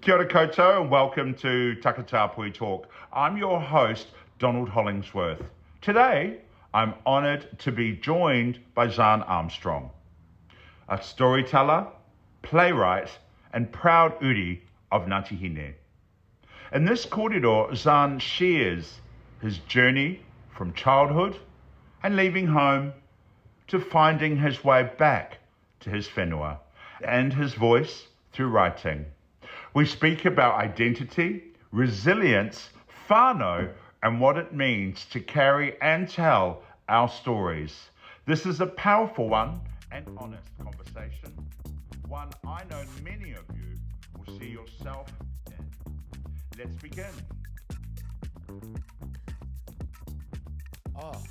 Kia ora koutou and welcome to Takatāpui Talk. I'm your host, Donald Hollingsworth. Today, I'm honoured to be joined by Czahn Armstrong, a storyteller, playwright and proud uri of Ngāti Hine. In this corridor, Czahn shares his journey from childhood and leaving home to finding his way back to his whenua and his voice through writing. We speak about identity, resilience, whānau, and what it means to carry and tell our stories. This is a powerful one and honest conversation, one I know many of you will see yourself in. Let's begin. Oh,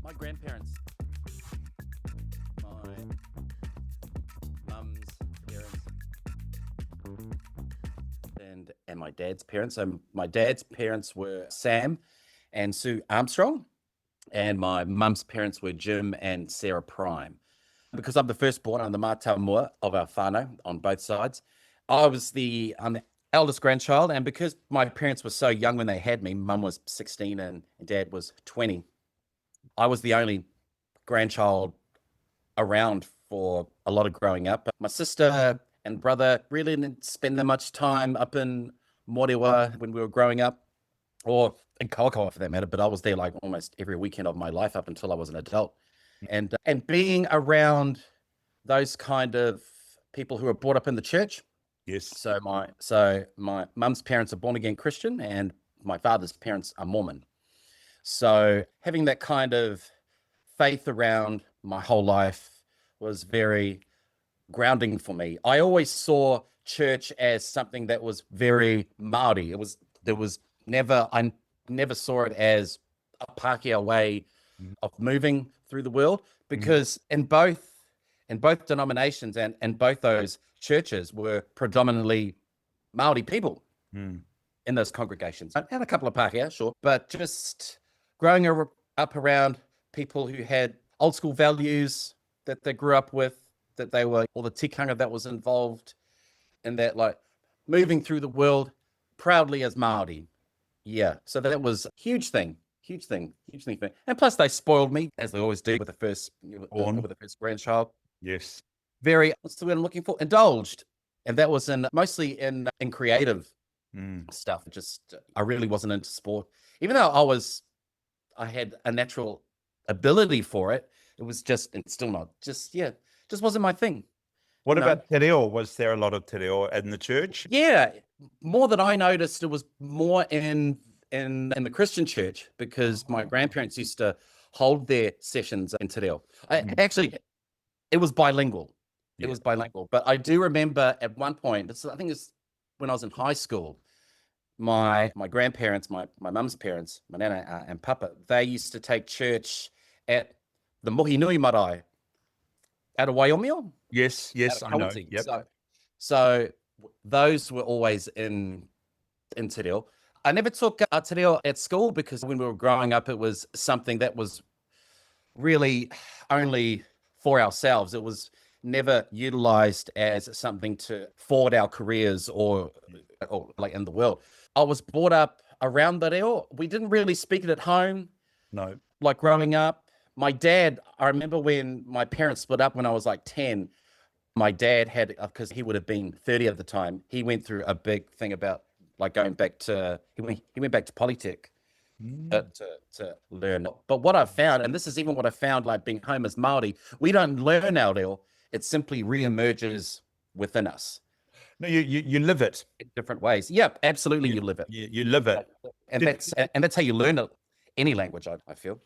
my grandparents, my mum's parents, and my dad's parents. So my dad's parents were Sam and Sue Armstrong, and my mum's parents were Jim and Sarah Prime. Because I'm the firstborn, I'm the mātau mua of our whānau on both sides. I'm the eldest grandchild, and because my parents were so young when they had me, mum was 16 and dad was 20, I was the only grandchild around for a lot of growing up. My sister and brother really didn't spend that much time up in Moriwa when we were growing up, or in Kaukau for that matter, but I was there like almost every weekend of my life up until I was an adult. And being around those kind of people who are brought up in the church. Yes. So my mum's parents are born again Christian and my father's parents are Mormon. So having that kind of faith around my whole life was very grounding for me. I always saw church as something that was very Māori. I never saw it as a Pākehā way of moving through the world, because in both denominations and both those churches were predominantly Māori people in those congregations. And a couple of Pākehā, sure, but just growing up around people who had old school values that they grew up with, that they were, or the tikanga that was involved in that, like moving through the world proudly as Māori. Yeah, so that was a huge thing. And plus they spoiled me, as they always do with the first grandchild. Yes. Very, what's the word I'm looking for? Indulged. And that was mostly in creative stuff. I really wasn't into sport. Even though I had a natural ability for it, it's still not, just wasn't my thing. What about te reo? Was there a lot of te reo in the church? Yeah, more than I noticed, it was more in the Christian church, because my grandparents used to hold their sessions in te reo. Actually, it was bilingual. Yeah. It was bilingual. But I do remember at one point, I think it's when I was in high school, my grandparents, my mum's parents, my nana and papa, they used to take church at the Mohi Nui Marae out of Waimea. Yes, I know. Yep. So those were always in te reo. I never took te reo at school, because when we were growing up, it was something that was really only for ourselves. It was never utilized as something to forward our careers or like in the world. I was brought up around the reo. We didn't really speak it at home. No. Like growing up, my dad, I remember when my parents split up when I was like 10, my dad had, because he would have been 30 at the time, he went through a big thing about like going back to, he went back to Polytech to learn. But what I've found, and this is even what I found, like being home as Māori, we don't learn our reo. It simply re-emerges within us. No, you live it in different ways. Yep, absolutely, you live it. You live it, and that's how you learn it, any language. I feel.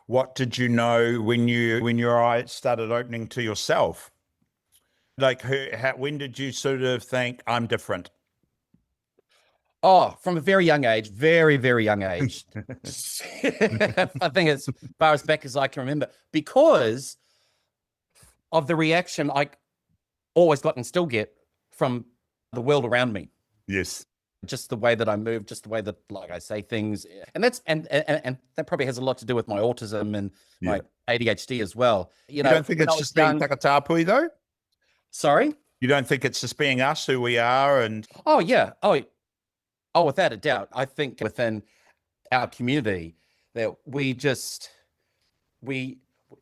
What did you know when your eyes started opening to yourself? Like, when did you sort of think, I'm different? Oh, from a very young age, very, very young age. I think as far as back as I can remember, because of the reaction I always got and still get from the world around me. Yes. Just the way that I move, just the way that, like, I say things. And that's, and that probably has a lot to do with my autism and my ADHD as well. You know, don't think it's just being Takatāpui though? Sorry? You don't think it's just being us, who we are, and Oh yeah. Oh, without a doubt. I think within our community that we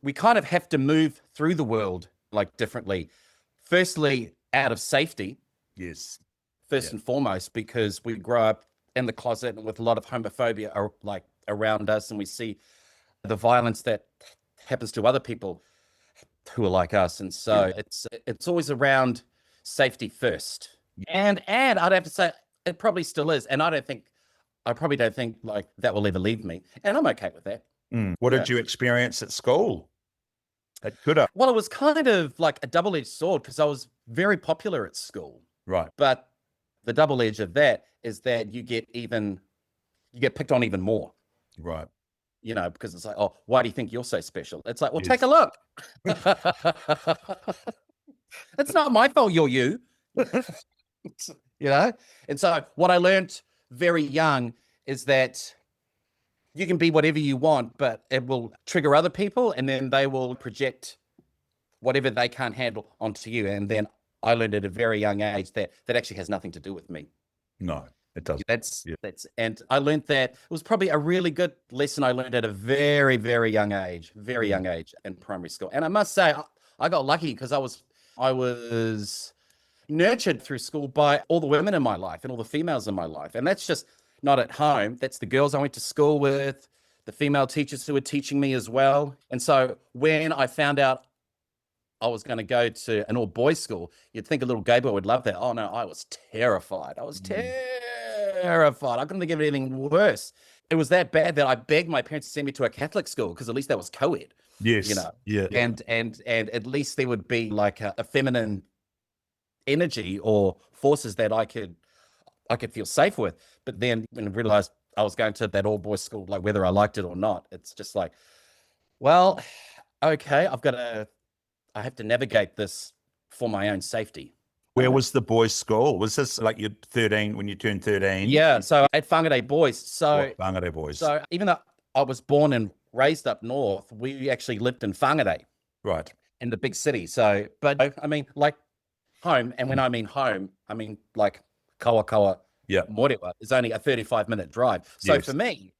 we kind of have to move through the world like differently. Firstly, out of safety, yes, first and foremost, because we grow up in the closet and with a lot of homophobia like around us, and we see the violence that happens to other people who are like us, and so it's always around safety first. And I'd have to say it probably still is, and I probably don't think like that will ever leave me, and I'm okay with that. What did you experience at school? At Kura? Well, it was kind of like a double-edged sword because I was very popular at school, Right. but the double edge of that is that you get picked on even more. Right. You know, because it's like, oh, why do you think you're so special? It's like, well, take a look. It's not my fault you're you. You know? And so what I learned very young is that you can be whatever you want, but it will trigger other people and then they will project whatever they can't handle onto you. And then I learned at a very young age that actually has nothing to do with me. No, it doesn't. And I learned that it was probably a really good lesson I learned at a very, very young age in primary school. And I must say, I got lucky because I was nurtured through school by all the women in my life and all the females in my life. And that's just not at home. That's the girls I went to school with, the female teachers who were teaching me as well. And so when I found out I was going to go to an all-boys school, you'd think a little gay boy would love that. Oh, no, I was terrified. I was terrified. I couldn't think of anything worse. It was that bad that I begged my parents to send me to a Catholic school because at least that was co-ed. Yes. You know? Yeah. And at least there would be like a feminine energy or forces that I could feel safe with. But then when I realized I was going to that all-boys school, like whether I liked it or not, it's just like, well, okay, I have to navigate this for my own safety. Where was the boys' school? Was this like you're 13 when you turned 13? Yeah, so at Whangārei Boys. So Whangārei Boys. So even though I was born and raised up north, we actually lived in Whangārei. Right. In the big city. So, but I mean, like home, and when I mean home, I mean like Kawakawa, Morewa is only a 35-minute drive. So for me,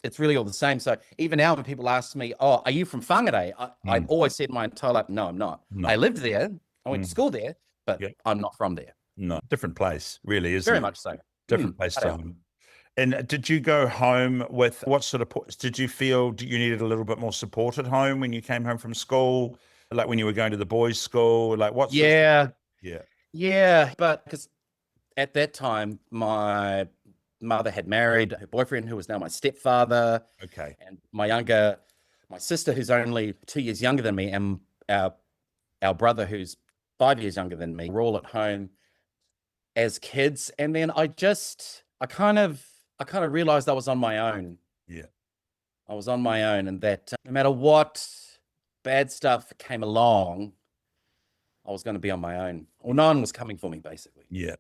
it's really all the same. So even now when people ask me, oh, are you from Whangārei? I've always said my entire life, no, I'm not. No. I lived there. I went to school there, but I'm not from there. No, different place, really, isn't it? Very much so. Different place to home. And did you go home with what sort of, did you feel you needed a little bit more support at home when you came home from school? Like when you were going to the boys' school? Like what? Yeah. But because at that time, my mother had married her boyfriend, who was now my stepfather. Okay. And my sister, who's only 2 years younger than me, and our brother, who's 5 years younger than me, were all at home as kids. And then I kind of realized I was on my own. Yeah. I was on my own, and that no matter what bad stuff came along, I was going to be on my own. Or no one was coming for me, basically. Yeah.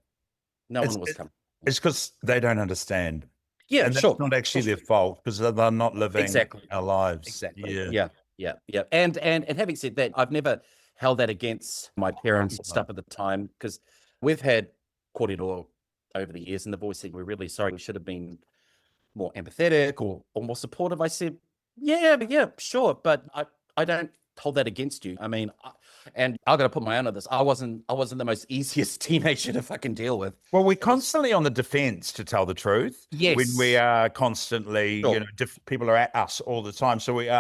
No one was coming. It's because they don't understand. Yeah, and that's not actually their fault because they're not living our lives. Exactly. Yeah. And having said that, I've never held that against my parents and stuff at the time, because we've had kōrero over the years, and they've always said, we're really sorry, we should have been more empathetic or more supportive. I said, yeah, sure, but I don't hold that against you. I mean, and I've got to put my own on this. I wasn't the most easiest teenager to fucking deal with. Well, we're constantly on the defense, to tell the truth. Yes. When we are constantly, people are at us all the time. So we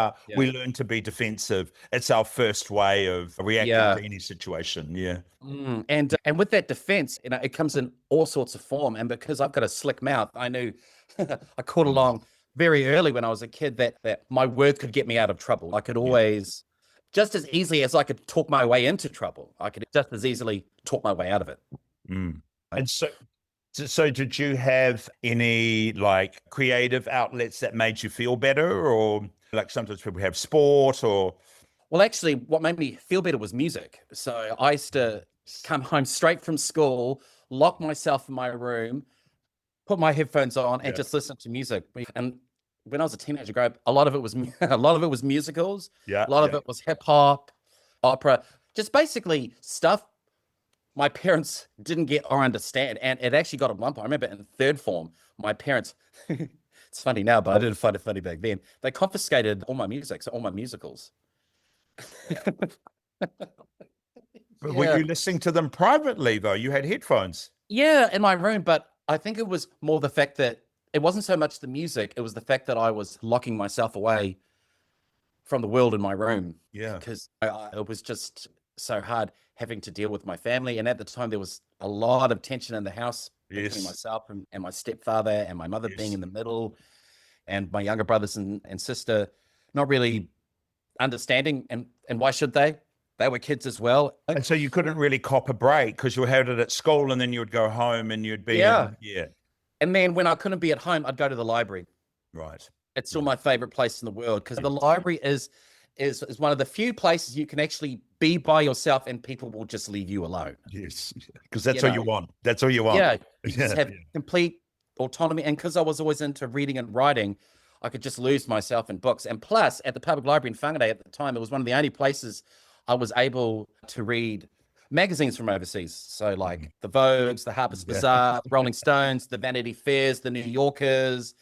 learn to be defensive. It's our first way of reacting to any situation. Yeah. And with that defense, it comes in all sorts of form. And because I've got a slick mouth, I knew I caught along very early when I was a kid that my word could get me out of trouble. I could always, just as easily as I could talk my way into trouble, I could just as easily talk my way out of it. And so did you have any like creative outlets that made you feel better, or like sometimes people have sport or? Well, actually, what made me feel better was music. So I used to come home straight from school, lock myself in my room, put my headphones on, and just listen to music. And when I was a teenager, growing up, a lot of it was musicals. A lot of it was hip hop, opera, just basically stuff my parents didn't get or understand. And it actually got at one point, I remember in third form, my parents, it's funny now, but I didn't find it funny back then. They confiscated all my music, so all my musicals. But were you listening to them privately, though? You had headphones. Yeah, in my room. But I think it was more the fact that it wasn't so much the music. It was the fact that I was locking myself away from the world in my room. Yeah. Because it was just so hard having to deal with my family. And at the time, there was a lot of tension in the house between myself and my stepfather and my mother being in the middle, and my younger brothers and sister not really understanding. And why should they? They were kids as well. And so you couldn't really cop a break because you had it at school, and then you would go home and you'd be And then when I couldn't be at home, I'd go to the library. Right. It's still my favorite place in the world, because the library is one of the few places you can actually be by yourself and people will just leave you alone. Yes, because that's all you want. That's all you want. Yeah, you just have complete autonomy. And because I was always into reading and writing, I could just lose myself in books. And plus, at the public library in Whangarei at the time, it was one of the only places I was able to read magazines from overseas. So like the Vogues, the Harper's Bazaar, Rolling Stones, the Vanity Fairs, the New Yorkers.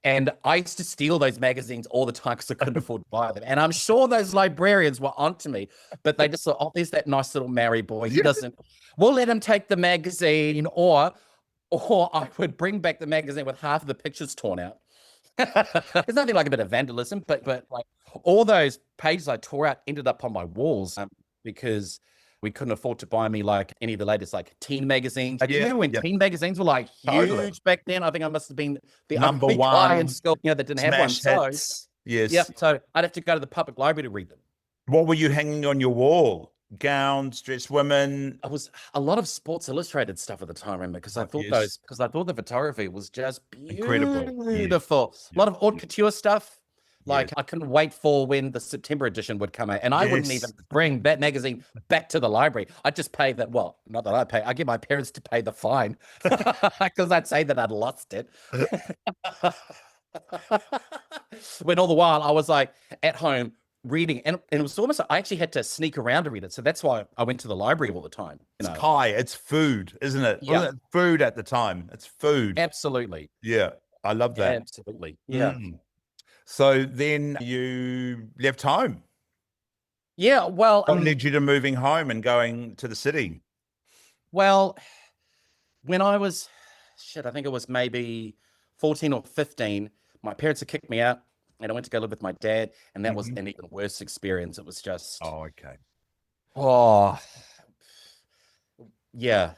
And I used to steal those magazines all the time because I couldn't afford to buy them. And I'm sure those librarians were onto me, but they just thought, oh, there's that nice little Maori boy. He doesn't, we'll let him take the magazine, or I would bring back the magazine with half of the pictures torn out. There's nothing like a bit of vandalism, but like all those pages I tore out ended up on my walls because we couldn't afford to buy me like any of the latest like teen magazines. Like, you remember when teen magazines were like huge back then? I think I must have been the number only one guy in school, that didn't have one. Hits. So I'd have to go to the public library to read them. What were you hanging on your wall? Gowns, dressed women? It was a lot of Sports Illustrated stuff at the time, remember? Because I thought I thought the photography was just beautiful. A lot of haute couture stuff. Like I couldn't wait for when the September edition would come out, and I wouldn't even bring that magazine back to the library. I'd just pay that. Well, not that I pay. I get my parents to pay the fine because I'd say that I'd lost it. When all the while I was like at home reading, and it was almost like I actually had to sneak around to read it. So that's why I went to the library all the time. It's Kai. It's food, isn't it? Yeah. Wasn't it food at the time? It's food. Absolutely. Yeah, I love that. Absolutely. Yeah. So then you left home. Yeah, well, what led you to moving home and going to the city? Well, when I was, I think it was maybe 14 or 15, my parents had kicked me out and I went to go live with my dad, and that was an even worse experience. It was just... Oh, okay. Oh, yeah.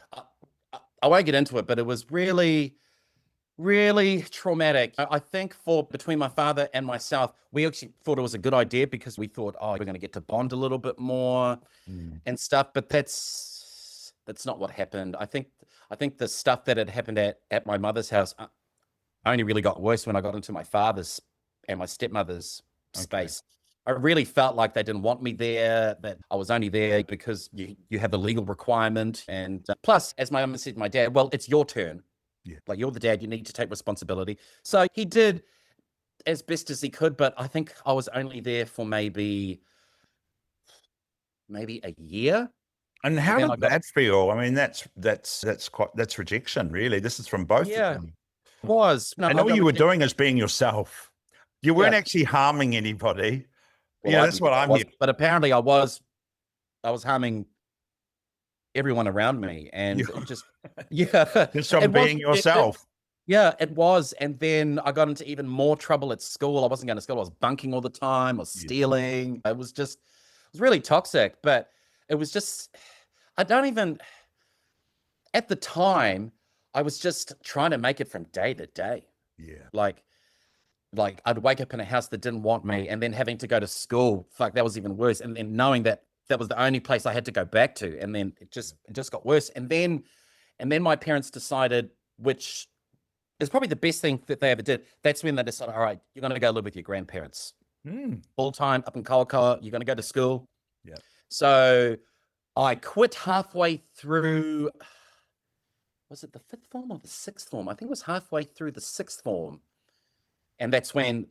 I won't get into it, but it was really... really traumatic. I think between my father and myself, we actually thought it was a good idea because we thought, we're going to get to bond a little bit more and stuff. But that's not what happened. I think the stuff that had happened at my mother's house only really got worse when I got into my father's and my stepmother's space. I really felt like they didn't want me there, that I was only there because you have the legal requirement. And plus, as my mum said to my dad, well, it's your turn. Yeah. Like, you're the dad, you need to take responsibility. So he did as best as he could, but I think I was only there for maybe a year. And how did that feel? I mean, that's rejection, really. This is from both of them. It was. No, and all you were doing is being yourself. You weren't actually harming anybody. Well, that's what I'm here. But apparently I was harming everyone around me, and just from being yourself. It was. And then I got into even more trouble at school. I wasn't going to school. I was bunking all the time. I was stealing. It was really toxic. But it was just, at the time, I was just trying to make it from day to day. Yeah. Like I'd wake up in a house that didn't want me, and then having to go to school. Fuck, that was even worse. And then knowing that was the only place I had to go back to. And then it just got worse. And then my parents decided, which is probably the best thing that they ever did. That's when they decided, all right, you're going to go live with your grandparents full time up in Kawakawa. You're going to go to school. Yeah. So I quit halfway through. Was it the 5th form or the 6th form? I think it was halfway through the 6th form. And that's when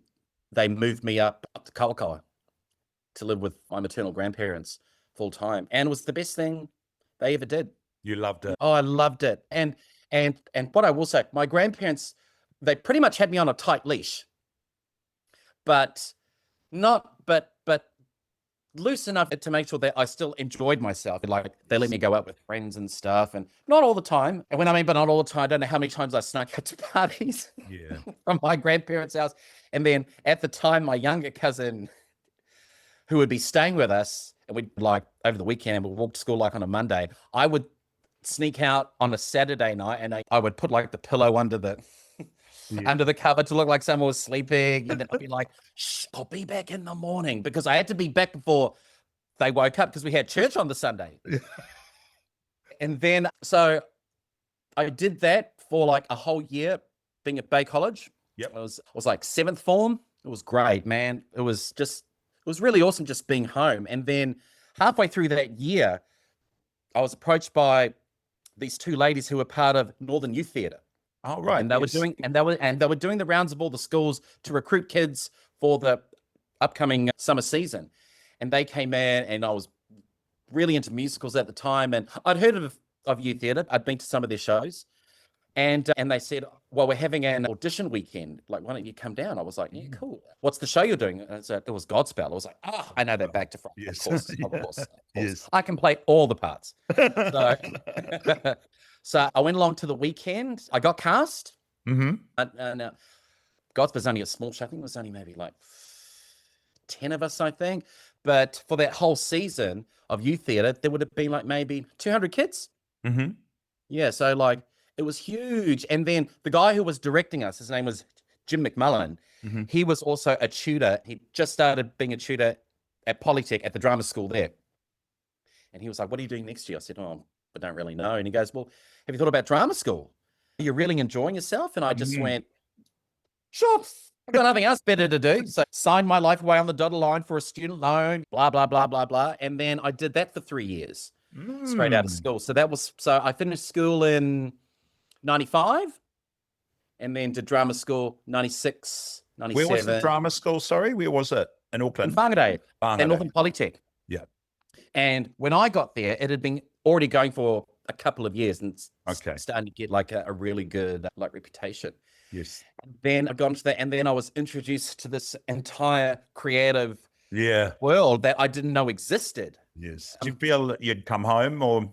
they moved me up to Kawakawa to live with my maternal grandparents full time. And it was the best thing they ever did. You loved it. Oh, I loved it. And what I will say, my grandparents, they pretty much had me on a tight leash, but loose enough to make sure that I still enjoyed myself. Like they let me go out with friends and stuff, and not all the time. And when I mean, but not all the time, I don't know how many times I snuck out to parties from my grandparents' house. And then at the time, my younger cousin, who would be staying with us, and we'd like over the weekend, we'd walk to school like on a Monday. I would sneak out on a Saturday night, and I would put like the pillow under the under the cover to look like someone was sleeping, and then I'd be like, "Shh, I'll be back in the morning," because I had to be back before they woke up because we had church on the Sunday. And then so I did that for like a whole year, being at Bay College. Yep. I was like 7th form. It was great, man. It was really awesome just being home. And then halfway through that year, I was approached by these 2 ladies who were part of Northern Youth Theatre. Oh, right. And they were doing the rounds of all the schools to recruit kids for the upcoming summer season. And they came in, and I was really into musicals at the time, and I'd heard of youth theatre. I'd been to some of their shows, and they said, "Well, we're having an audition weekend. Like, why don't you come down?" I was like, "Yeah, cool. What's the show you're doing?" And so it was Godspell. I was like, "Oh, I know that back to front. Yes. Of course. Yes. I can play all the parts." So, so I went along to the weekend. I got cast. Mm-hmm. And Godspell's only a small show. I think it was only maybe like 10 of us, I think. But for that whole season of youth theatre, there would have been like maybe 200 kids. Mm-hmm. Yeah, so like it was huge. And then the guy who was directing us, his name was Jim McMullen. Mm-hmm. He was also a tutor. He just started being a tutor at Polytech at the drama school there. And he was like, "What are you doing next year?" I said, "Oh, I don't really know." And he goes, "Well, have you thought about drama school? Are you really enjoying yourself?" And I just went, "Sure. I've got nothing else better to do." So signed my life away on the dotted line for a student loan, blah, blah, blah, blah, blah. And then I did that for 3 years straight out of school. So I finished school in 95 and then did drama school 96, 97. Where was the drama school? Sorry, where was it? In Auckland? In Whānau, at Northern Polytech. Yeah. And when I got there, it had been already going for a couple of years and starting to get like a really good like reputation. Yes. And then I got into that, and then I was introduced to this entire creative world that I didn't know existed. Yes. Did you feel that you'd come home or?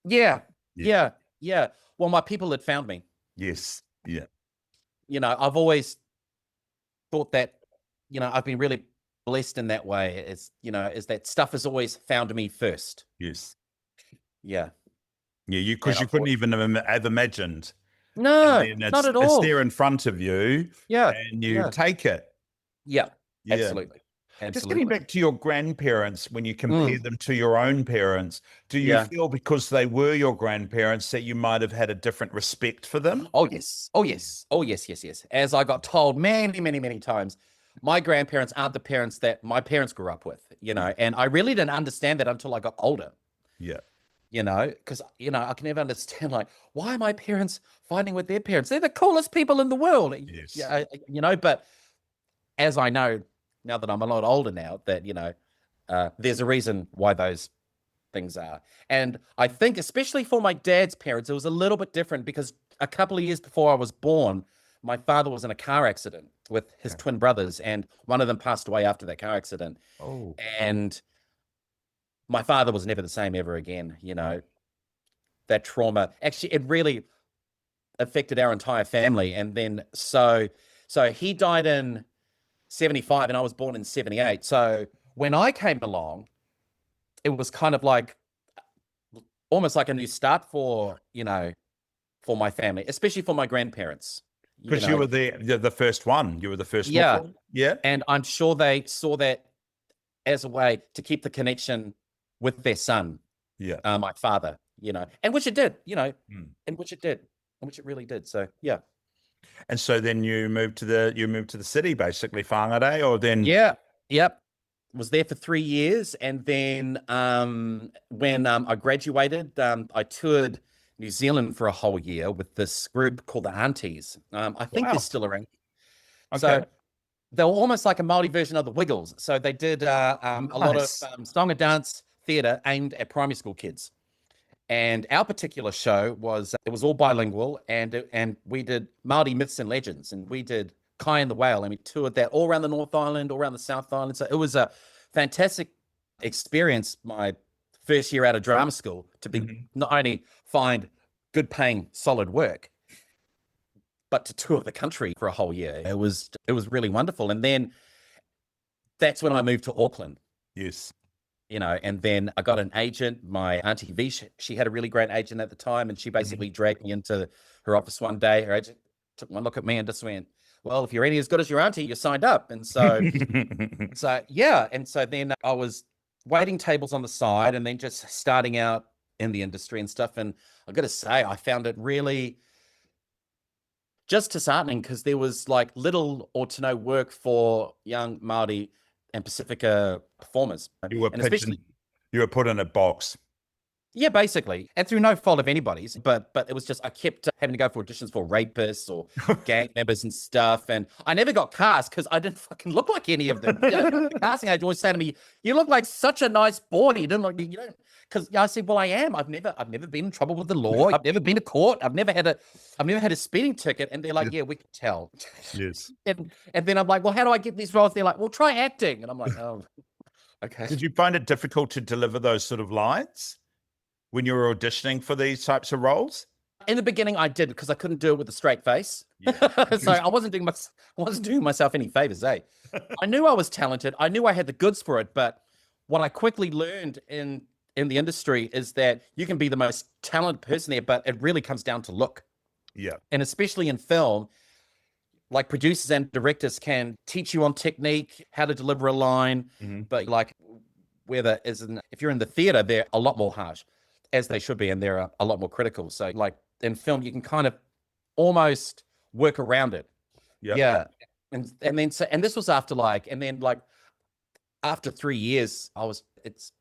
Yeah. Well, my people had found me. Yes. Yeah. You know, I've always thought that, you know, I've been really blessed in that way. It's, you know, is that stuff has always found me first. Yes. Yeah. Yeah, because you couldn't even have imagined. No, not at all. It's there in front of you. Yeah. And you take it. Yeah. Absolutely. Just getting back to your grandparents, when you compare them to your own parents, do you feel because they were your grandparents that you might have had a different respect for them? Oh, yes. Oh, yes. Oh, yes, yes, yes. As I got told many, many, many times, my grandparents aren't the parents that my parents grew up with, you know, and I really didn't understand that until I got older. Yeah. You know, because, you know, I can never understand, like, why are my parents fighting with their parents? They're the coolest people in the world. Yes. Yeah, you know, but as I know, now that I'm a lot older now, that, you know, there's a reason why those things are. And I think, especially for my dad's parents, it was a little bit different because a couple of years before I was born, my father was in a car accident with his twin brothers, and one of them passed away after that car accident. Oh. And my father was never the same ever again, you know. That trauma, actually, it really affected our entire family. And then, so he died in 75 and I was born in 78. So when I came along, it was kind of like almost like a new start for, you know, for my family, especially for my grandparents. Because you were the first one. You were the first one. Yeah. And I'm sure they saw that as a way to keep the connection with their son. Yeah. My father, you know, and which it did, you know, and which it really did. So, yeah. And so then you moved to the city, basically, whānau, or then? Yeah. Yep. Was there for 3 years. And then when I graduated, I toured New Zealand for a whole year with this group called the Aunties. I think they're still around. Okay. So they were almost like a Māori version of the Wiggles. So they did a lot of song and dance theatre aimed at primary school kids. And our particular show was, it was all bilingual, and we did Māori myths and legends, and we did Kai and the Whale, and we toured that all around the North Island, all around the South Island. So it was a fantastic experience, my first year out of drama school, to be not only find good paying, solid work, but to tour the country for a whole year. It was really wonderful. And then that's when I moved to Auckland. Yes. And then I got an agent. My auntie V, she had a really great agent at the time, and she basically dragged me into her office one day. Her agent took one look at me and just went, "Well, if you're any as good as your auntie, you're signed up." And so, and so then I was waiting tables on the side, and then just starting out in the industry and stuff. And I've got to say, I found it really just disheartening, because there was like little or to no work for young Māori and Pacifica performers. You were put in a box. Yeah, basically, and through no fault of anybody's, but it was just, I kept having to go for auditions for rapists or gang members and stuff, and I never got cast because I didn't fucking look like any of them. The casting agent always say to me, "You look like such a nice boy. You don't look, you don't." Because I said, "Well, I am. I've never been in trouble with the law. I've never been to court. I've never had a speeding ticket." And they're like, "Yeah, we can tell." Yes. And then I'm like, "Well, how do I get these roles?" They're like, "Well, try acting." And I'm like, "Oh, okay." Did you find it difficult to deliver those sort of lines when you were auditioning for these types of roles? In the beginning, I did, because I couldn't do it with a straight face. Yeah. So I wasn't doing myself any favors. I knew I was talented. I knew I had the goods for it. But what I quickly learned in the industry is that you can be the most talented person there, but it really comes down to look. Yeah. And especially in film, like producers and directors can teach you on technique, how to deliver a line, but like if you're in the theater, they're a lot more harsh, as they should be, and they're a lot more critical. So like in film, you can kind of almost work around it. Yep. Yeah. And this was after after 3 years, it's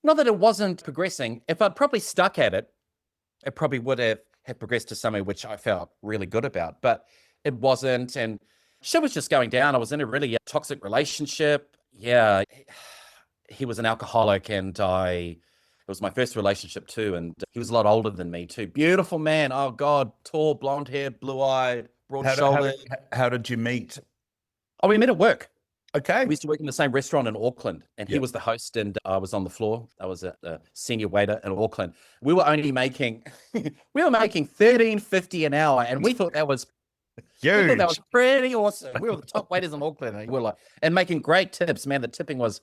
not that it wasn't progressing. If I'd probably stuck at it, it probably would have progressed to something which I felt really good about, but it wasn't. And shit was just going down. I was in a really toxic relationship. Yeah. He was an alcoholic, and it was my first relationship too. And he was a lot older than me too. Beautiful man. Oh God, tall, blonde hair, blue eyed, broad shouldered. How did you meet? Oh, we met at work. Okay. We used to work in the same restaurant in Auckland, and he was the host, and I was on the floor. I was a senior waiter in Auckland. We were only making, $13.50 an hour, and we thought that was huge. We thought that was pretty awesome. We were the top waiters in Auckland, and we were and making great tips. Man, the tipping was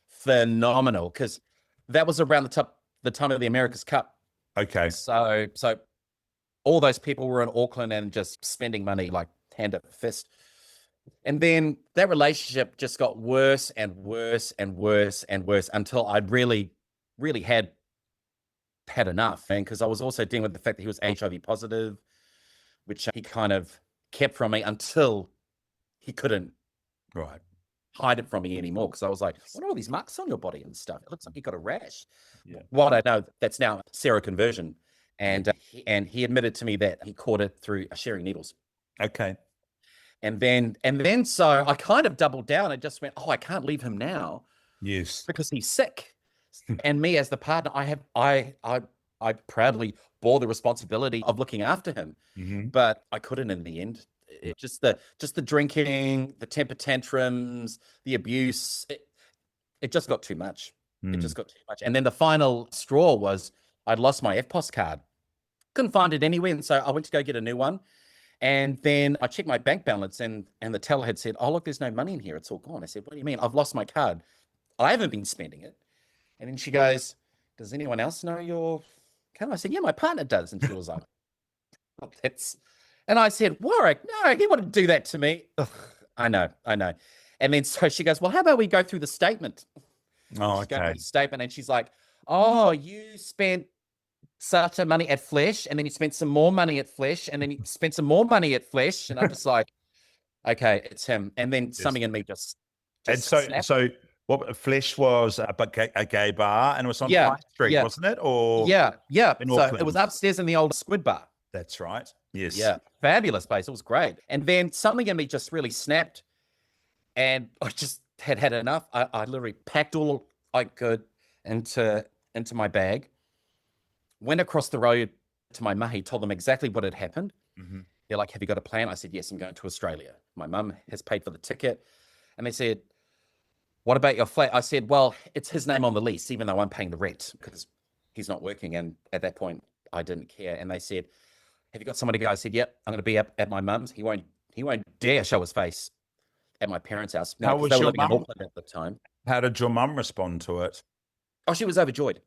phenomenal, because that was around the time of the America's Cup. Okay. So all those people were in Auckland and just spending money like hand over fist. And then that relationship just got worse and worse and worse and worse, until I'd really, really had enough. And because I was also dealing with the fact that he was HIV positive, which he kind of kept from me until he couldn't hide it from me anymore. Because I was like, "What are all these marks on your body and stuff? It looks like you got a rash." Yeah. What I know, that's now seroconversion. And he admitted to me that he caught it through sharing needles. Okay. And then so I kind of doubled down and just went, "Oh, I can't leave him now." Yes. Because he's sick. And me as the partner, I proudly bore the responsibility of looking after him. But I couldn't in the end. Just the drinking, the temper tantrums, the abuse, it just got too much. It just got too much. And then the final straw was I'd lost my FPOS card. Couldn't find it anywhere. And so I went to go get a new one. And then I checked my bank balance, and the teller had said, "Oh, look, there's no money in here. It's all gone." I said, "What do you mean? I've lost my card. I haven't been spending it." And then she goes, "Does anyone else know your card?" I said, "Yeah, my partner does." And she was like, "Oh, that's..." And I said, "Warwick, no, he wouldn't do that to me." Ugh, I know. And then so she goes, "Well, how about we go through the statement?" Oh, okay. okay. The statement, and she's like, "Oh, you spent such a money at Flesh, and then you spent some more money at Flesh, and then you spent some more money at Flesh." And I'm just like, "Okay, it's him." And then something in me just and so what? Flesh was a gay bar, and it was on High Street, wasn't it? Or yeah. In So Auckland. it was upstairs in the old Squid Bar. That's right. Yes. Yeah, fabulous place. It was great. And then something in me just really snapped, and I just had enough. I literally packed all I could into my bag. went across the road to my mahi, told them exactly what had happened. Mm-hmm. They're like, have you got a plan? I said, yes, I'm going to Australia. My mum has paid for the ticket. And they said, what about your flat? I said, well, it's his name on the lease, even though I'm paying the rent because he's not working. And at that point, I didn't care. And they said, have you got somewhere to go? I said, yep, I'm going to be up at my mum's. He won't dare show his face at my parents' house. No, How was they were your living in mum? Auckland at the time. How did your mum respond to it? Oh, she was overjoyed.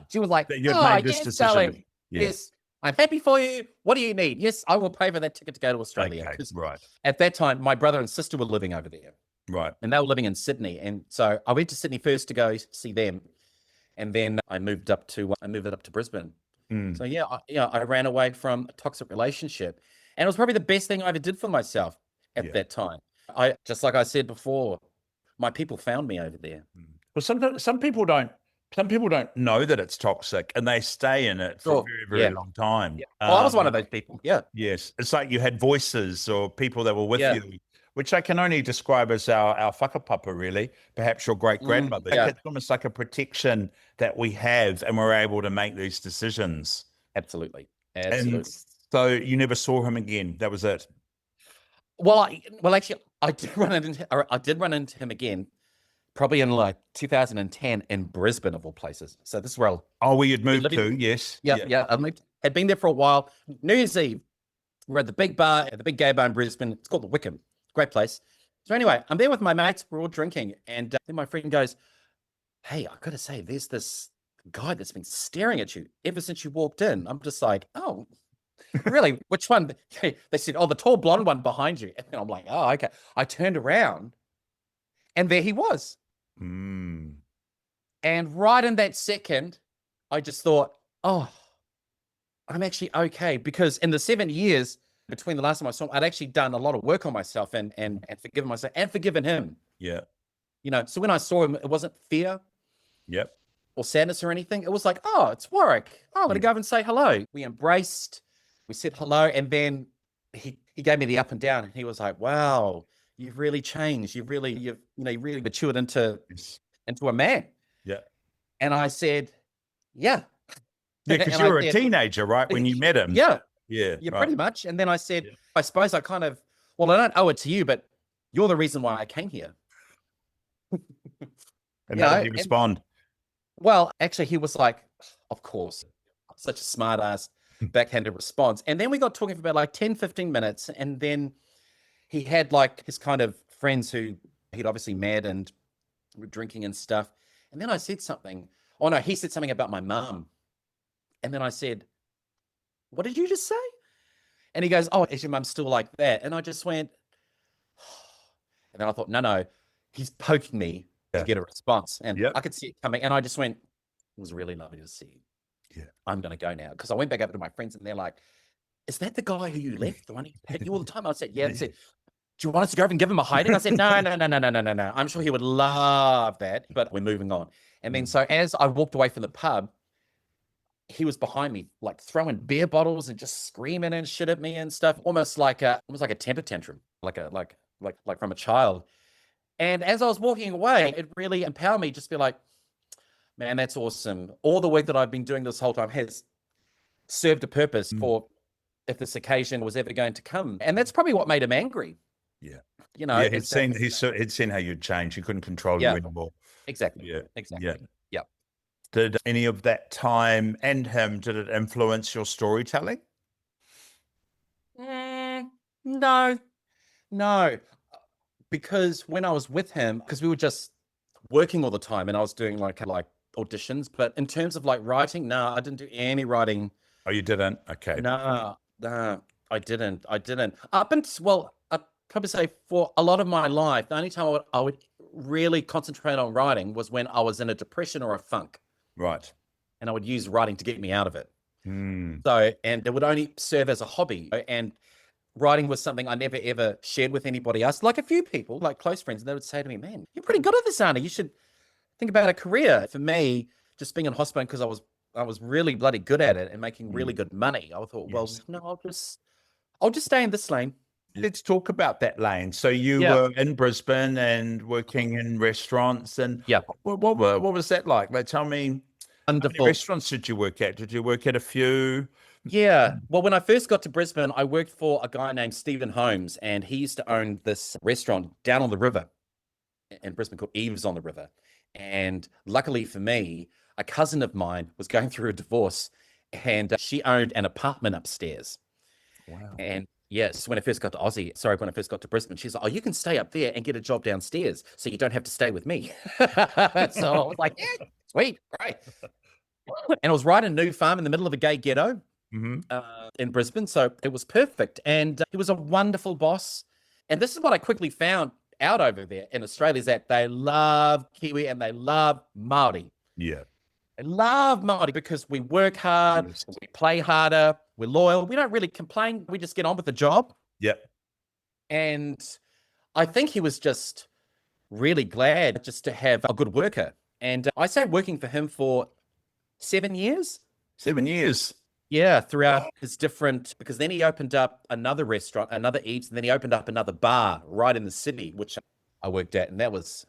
She was like, That you'd oh, made this yes, decision. darling. Yeah. Yes, I'm happy for you. What do you need? Yes, I will pay for that ticket to go to Australia. Okay, 'Cause right, at that time, my brother and sister were living over there. right. And they were living in Sydney. And so I went to Sydney first to go see them. And then I moved up to Brisbane. Mm. So yeah, I ran away from a toxic relationship. And it was probably the best thing I ever did for myself at that time. Just like I said before, my people found me over there. Well, some people don't know that it's toxic and they stay in it for a very, very long time. Yeah. Well, I was one of those people. Yeah. Yes. It's like you had voices or people that were with you, which I can only describe as our whakapapa, really. Perhaps your great-grandmother. It's almost like a protection that we have and we're able to make these decisions. Absolutely. And so you never saw him again. That was it. Well, actually, I did run into him again, probably in like 2010 in Brisbane of all places. So this is where where you'd moved to, yes. Yeah. I had been there for a while. New Year's Eve, we're at the big bar, at the big gay bar in Brisbane. It's called the Wickham. Great place. So anyway, I'm there with my mates. We're all drinking, and then my friend goes, "Hey, I got to say, there's this guy that's been staring at you ever since you walked in." I'm just like, "Oh, really? Which one?" They said, "Oh, the tall blonde one behind you." And I'm like, "Oh, okay." I turned around, and there he was. Mm. And right in that second, I just thought, "Oh, I'm actually okay," because in the 7 years between the last time I saw him, I'd actually done a lot of work on myself and forgiven myself and forgiven him. Yeah. So when I saw him, it wasn't fear or sadness or anything. It was like, oh, it's Warwick. Oh, I'm going to go over and say hello. We embraced, we said hello. And then he gave me the up and down and he was like, wow, you've really changed. You've really matured into a man. Yeah. And I said, yeah. Yeah, because you were a teenager, right, when you met him? Yeah. Yeah, right. Pretty much. And then I said, I suppose I kind of, I don't owe it to you, but you're the reason why I came here. And how did he respond? Well, actually, he was like, of course, such a smart ass backhanded response. And then we got talking for about like 10, 15 minutes. And then he had like his kind of friends who he'd obviously met and were drinking and stuff. And then I said something. Oh, no, he said something about my mum. And then I said, what did you just say? And he goes, oh, is your mum still like that? And I just went, and then I thought, no, he's poking me to get a response. And I could see it coming. And I just went, it was really lovely to see you. Yeah. I'm going to go now. Because I went back over to my friends and they're like, is that the guy who you left? The one who hit you all the time? I said, yeah. They said, do you want us to go over and give him a hiding? I said, no. I'm sure he would love that, but we're moving on. And then so as I walked away from the pub, he was behind me, like throwing beer bottles and just screaming and shit at me and stuff, almost like a temper tantrum, like from a child. And as I was walking away, it really empowered me just to be like, man, that's awesome. All the work that I've been doing this whole time has served a purpose for if this occasion was ever going to come. And that's probably what made him angry. Yeah. He'd seen how you'd changed. You couldn't control you anymore. Exactly. Yeah. Exactly. Yeah. Did any of that time and him, did it influence your storytelling? No. Because when I was with him, because we were just working all the time and I was doing like auditions, but in terms of like writing, no, I didn't do any writing. Oh, you didn't? Okay. No, I didn't. I'd probably say for a lot of my life, the only time I would really concentrate on writing was when I was in a depression or a funk. Right. And I would use writing to get me out of it. So, and it would only serve as a hobby. And writing was something I never, ever shared with anybody else. Like a few people, like close friends, they would say to me, man, you're pretty good at this, Anna. You should think about a career. For me, just being in hospital because I was really bloody good at it and making really good money. I thought, well, no, I'll just stay in this lane. Let's talk about that lane. So you were in Brisbane and working in restaurants, and what was that like? Like, tell me. many Wonderful. restaurants did you work at? Did you work at a few? Yeah. Well, when I first got to Brisbane, I worked for a guy named Stephen Holmes, and he used to own this restaurant down on the river in Brisbane called Eve's on the River. And luckily for me, a cousin of mine was going through a divorce, and she owned an apartment upstairs. Wow. And yes, when I first got to when I first got to Brisbane, she's like, "Oh, you can stay up there and get a job downstairs, so you don't have to stay with me." So I was like, "Yeah, sweet, great." And it was right in New Farm in the middle of a gay ghetto in Brisbane, so it was perfect. And he was a wonderful boss. And this is what I quickly found out over there in Australia, is that they love Kiwi and they love Māori. Yeah. They love Māori because we work hard, Yes. we play harder, we're loyal. We don't really complain. We just get on with the job. Yep. And I think he was just really glad just to have a good worker. And I started working for him for 7 years. 7 years. Yeah, throughout his different, because then he opened up another restaurant, another Eats, and then he opened up another bar right in the city, which I worked at. And that was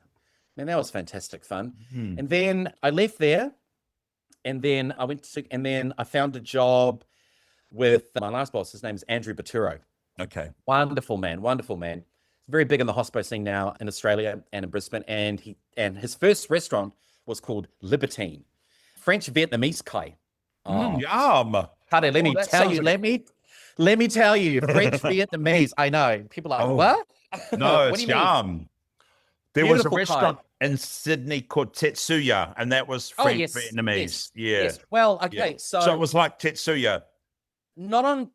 fantastic fun. And then I left there, and then I found a job with my last boss. His name is Andrew Baturo. Okay. Wonderful man. Very big in the hospo scene now in Australia and in Brisbane. And his first restaurant was called Libertine, French Vietnamese kai. Yum. Hade, let me tell you, French Vietnamese. I know. People are like, what? No, What it's do you mean? yum. There Beautiful was a restaurant in Sydney called Tetsuya, and that was French Vietnamese. Yes. Well, okay, so it was like Tetsuya. no.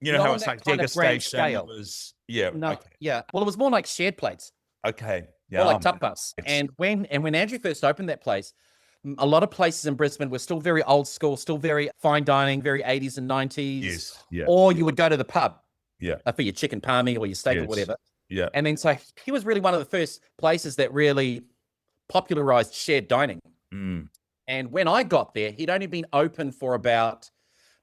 You know Not how on it's that like kind of grand degustation scale. was, No, okay. yeah. Well, it was more like shared plates. Okay. More like Yum. tapas. And when Andrew first opened that place, a lot of places in Brisbane were still very old school, still very fine dining, very 80s and 90s. Yes. Yeah. Or you would go to the pub for your chicken palmy or your steak or whatever. Yeah. And then so he was really one of the first places that really popularized shared dining. And when I got there, he'd only been open for about,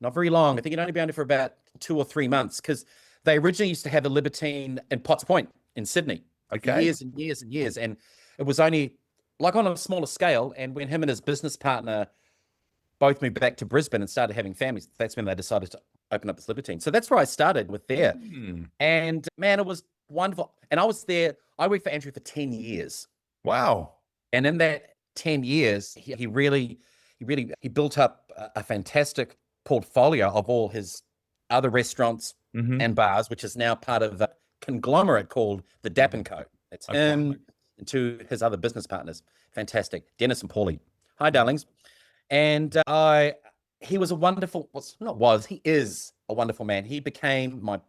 not very long. I think he'd only been open for about 2 or 3 months, because they originally used to have a Libertine in Potts Point in Sydney. Okay. Years and years and years. And it was only like on a smaller scale. And when him and his business partner both moved back to Brisbane and started having families, that's when they decided to open up this Libertine. So that's where I started with there. And man, it was wonderful. And I was there, I worked for Andrew for 10 years. Wow. And in that 10 years, he built up a fantastic portfolio of all his other restaurants and bars, which is now part of a conglomerate called the Dap & Co. It's him and 2 his other business partners. Fantastic. Dennis and Paulie. Hi, darlings. And he was a wonderful, he is a wonderful man. He became my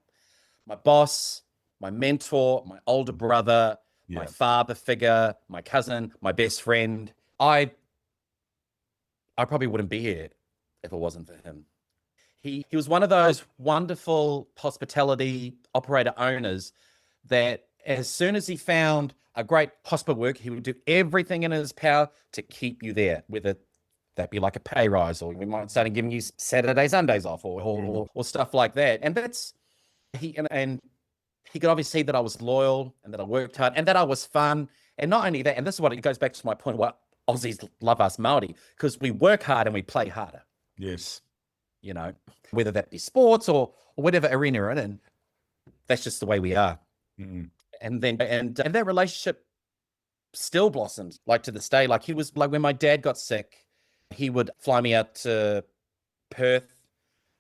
boss, my mentor, my older brother, my father figure, my cousin, my best friend. I probably wouldn't be here if it wasn't for him. He was one of those wonderful hospitality operator owners that as soon as he found a great hospital work, he would do everything in his power to keep you there, whether that be like a pay rise, or we might start giving you Saturday, Sundays off, or stuff like that. And that's he could obviously see that I was loyal and that I worked hard and that I was fun. And not only that, and this is what it goes back to my point, what Aussies love us Māori, because we work hard and we play harder. Yes. You know, whether that be sports or whatever arena we're in, and that's just the way we are. And that relationship still blossomed, like to this day. Like he was like, when my dad got sick, he would fly me out to Perth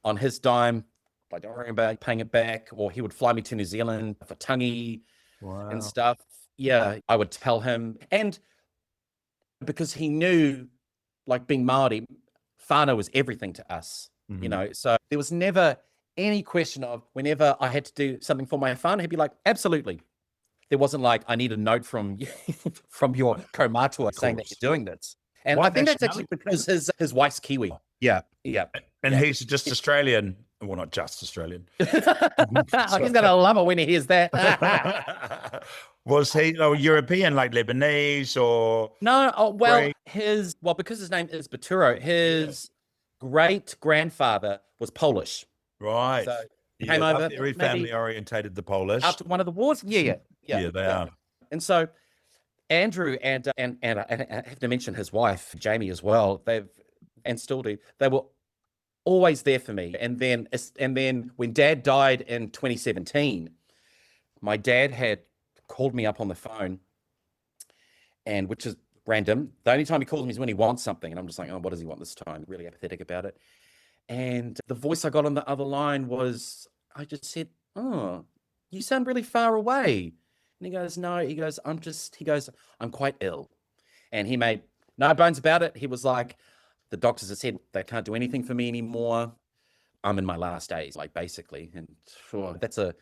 on his dime. Like, don't worry about paying it back. Or he would fly me to New Zealand for tangi and stuff. Yeah, I would tell him. And because he knew, like, being Māori, whānau was everything to us. You know, so there was never any question of whenever I had to do something for my whānau, he'd be like, absolutely. There wasn't like, I need a note from from your kaumātua saying that you're doing this. And I think that's actually because his wife's Kiwi. Yeah. And he's just Australian. Well, not just Australian. He's going to love it when he hears that. Was he European, like Lebanese or? No, because his name is Baturo, his great grandfather was Polish. Right. So he came over. Very family orientated, the Polish. After one of the wars. Yeah, they are. And so Andrew and I have to mention his wife, Jamie, as well. And still do. They were always there for me. And then when Dad died in 2017, my dad had called me up on the phone, and which is random. The only time he calls me is when he wants something, and I'm just like, oh, what does he want this time? Really apathetic about it. And the voice I got on the other line was, I just said, oh, you sound really far away. And he goes, no, he goes, I'm quite ill. And he made no bones about it. He was like, the doctors have said they can't do anything for me anymore. I'm in my last days, like, basically. And that's a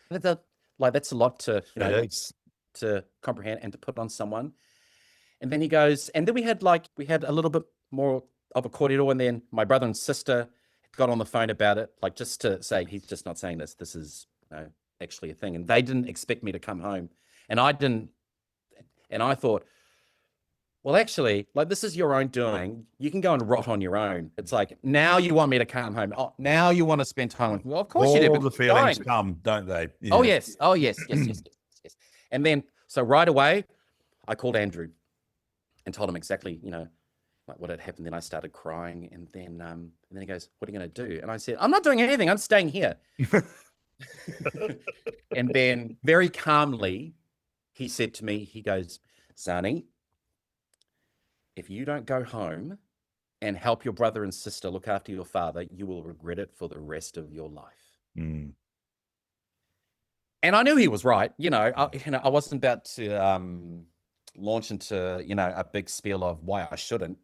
lot to, to comprehend and to put on someone. And then he goes, and then we had a little bit more of a cordial, and then my brother and sister got on the phone about it, like, just to say, he's just not saying this. This is actually a thing. And they didn't expect me to come home. And I didn't. And I thought, well, actually, like, this is your own doing. You can go and rot on your own. It's like, now you want me to come home. Oh, now you want to spend time with me. Well, of course you do. All the feelings come, don't they? Yeah. Oh, yes. Yes. And then, so right away, I called Andrew and told him exactly, like, what had happened. Then I started crying, and then he goes, "What are you going to do?" And I said, "I'm not doing anything. I'm staying here." And then, very calmly, he said to me, he goes, "Zani, if you don't go home and help your brother and sister look after your father, you will regret it for the rest of your life." Mm. And I knew he was right. I wasn't about to launch into, a big spiel of why I shouldn't.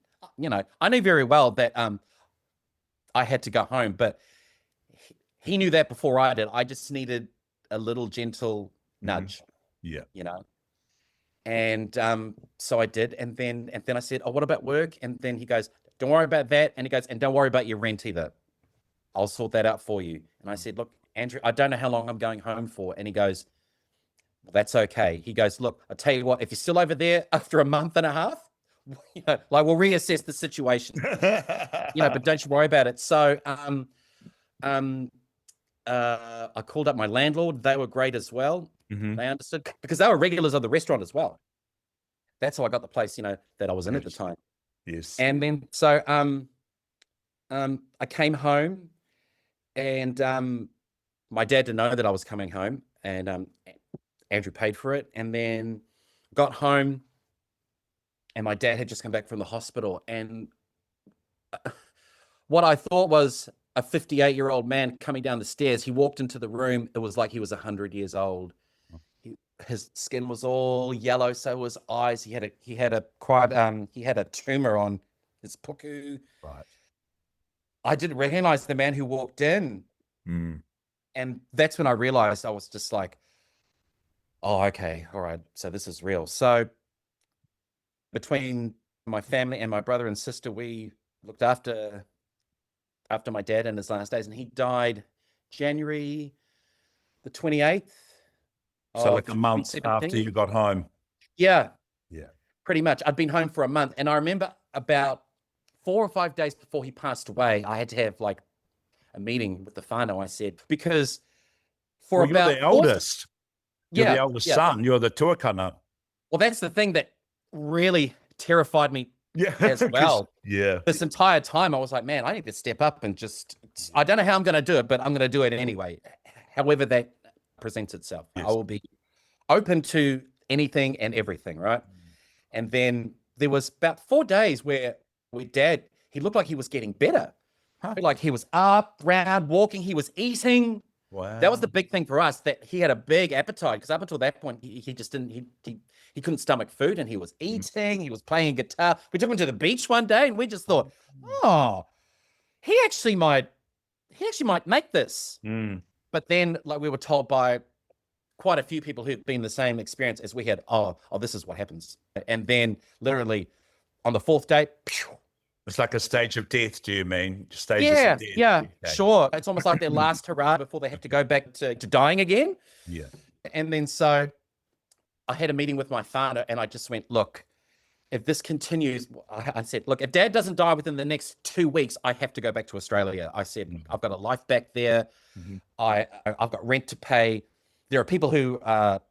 I knew very well that I had to go home, but he knew that before I did. I just needed a little gentle nudge. Yeah. And so I did. And then I said, "Oh, what about work?" And then he goes, "Don't worry about that." And he goes, "And don't worry about your rent either. I'll sort that out for you." And I said, "Look, Andrew, I don't know how long I'm going home for." And he goes, "Well, that's okay." He goes, "Look, I'll tell you what, if you're still over there after a month and a half, like, we'll reassess the situation, but don't you worry about it." So I called up my landlord. They were great as well. Mm-hmm. They understood, because they were regulars of the restaurant as well. That's how I got the place, that I was in at the time. Yes. And then, so I came home, and my dad didn't know that I was coming home, and Andrew paid for it. And then got home, and my dad had just come back from the hospital. And what I thought was a 58-year-old man coming down the stairs, he walked into the room. It was like he was 100 years old. His skin was all yellow, so his eyes. He had a tumor on his puku. Right. I didn't recognize the man who walked in. Mm. And that's when I realized, I was just like, oh, okay, all right, so this is real. So between my family and my brother and sister, we looked after my dad in his last days, and he died January the 28th. So like a month after you got home. Yeah. Yeah. Pretty much. I'd been home for a month, and I remember about 4 or 5 days before he passed away, I had to have like a meeting with the whānau. I said, because you're the eldest. You're the eldest son. You're the tuakana. Well, that's the thing that really terrified me as well. Yeah. This entire time, I was like, man, I need to step up and I don't know how I'm going to do it, but I'm going to do it anyway. However that presents itself. Yes. I will be open to anything and everything, right? And then there was about 4 days where Dad, he looked like he was getting better. Huh? Like he was up, round, walking, he was eating. Wow. That was the big thing for us, that he had a big appetite, because up until that point, he just didn't, he couldn't stomach food, and he was eating, he was playing guitar. We took him to the beach one day, and we just thought, oh, he actually might make this. Mm. But then, like, we were told by quite a few people who'd been the same experience as we had, oh, this is what happens. And then literally on the 4th day, pew, it's like a stage of death, do you mean? Stages of death. Yeah, okay. Sure. It's almost like their last hurrah before they have to go back to dying again. Yeah. And then so I had a meeting with my whānau, and I just went, look, if this continues, I said, look, if Dad doesn't die within the next 2 weeks, I have to go back to Australia. I said, I've got a life back there. Mm-hmm. I've got rent to pay. There are people who are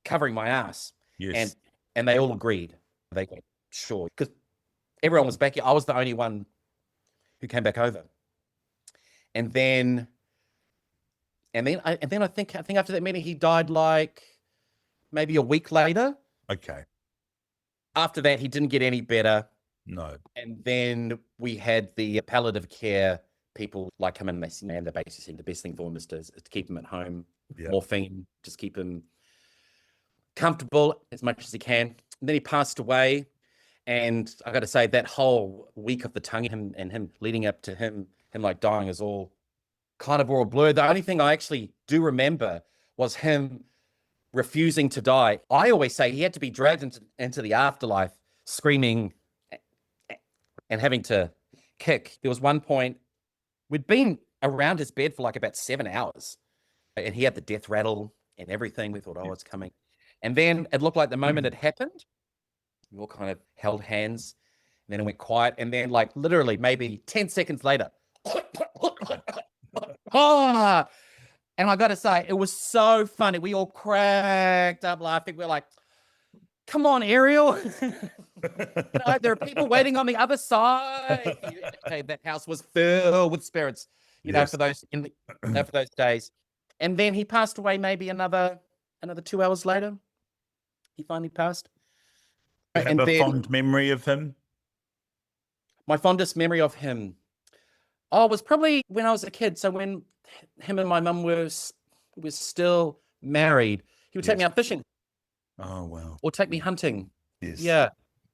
covering my ass. Yes. And they all agreed. They went, sure. Because everyone was back here. I was the only one who came back over. And then I think after that meeting, he died like maybe a week later. Okay. After that, he didn't get any better. No. And then we had the palliative care people like him, and they basically said the best thing for him is to keep him at home, morphine, just keep him comfortable as much as he can. And then he passed away. And I got to say, that whole week of the tongue and him leading up to him like dying is all kind of all blurred. The only thing I actually do remember was him refusing to die. I always say he had to be dragged into the afterlife screaming and having to kick. There was one point, we'd been around his bed for like about 7 hours, and he had the death rattle and everything. We thought, oh, it's coming. And then it looked like the moment it happened, we all kind of held hands, and then it went quiet. And then like literally maybe 10 seconds later, and I got to say, it was so funny. We all cracked up laughing. We're like, come on, Ariel. There are people waiting on the other side. Okay, that house was filled with spirits, for those days. And then he passed away maybe another 2 hours later. He finally passed. You have a fond memory of him? My fondest memory of him was probably when I was a kid. So when him and my mum was still married, he would take me out fishing. Oh, wow. Or take me hunting. Yes. Yeah.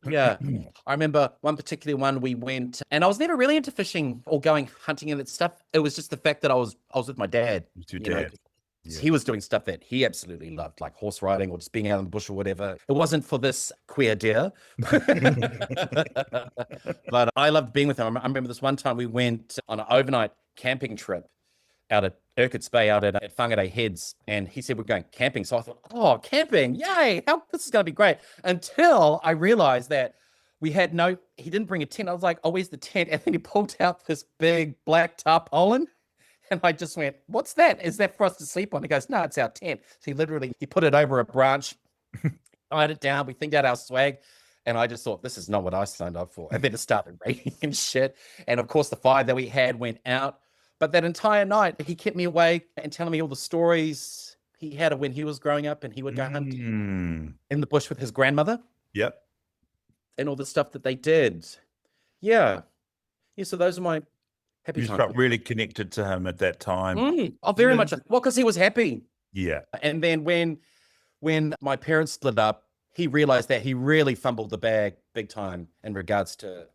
I remember one particular one we went, and I was never really into fishing or going hunting and that stuff. It was just the fact that I was with my dad. With your dad. He was doing stuff that he absolutely loved, like horse riding or just being out in the bush or whatever. It wasn't for this queer deer. But I loved being with him. I remember this one time we went on an overnight camping trip out at Urquharts Bay, out at Whangarei Heads, and he said we're going camping. So I thought, oh, camping, yay, this is going to be great. Until I realized that he didn't bring a tent. I was like, oh, where's the tent? And then he pulled out this big black tarpaulin. And I just went, what's that? Is that for us to sleep on? He goes, no, it's our tent. So he put it over a branch, tied it down. We thinked out our swag. And I just thought, this is not what I signed up for. And then it started raining and shit. And of course, the fire that we had went out. But that entire night, he kept me awake and telling me all the stories he had of when he was growing up, and he would go hunt in the bush with his grandmother. Yep. And all the stuff that they did. Yeah. So those are my happy times. You felt really connected to him at that time. Oh, very much. Well, because he was happy. Yeah. And then when my parents split up, he realized that he really fumbled the bag big time in regards to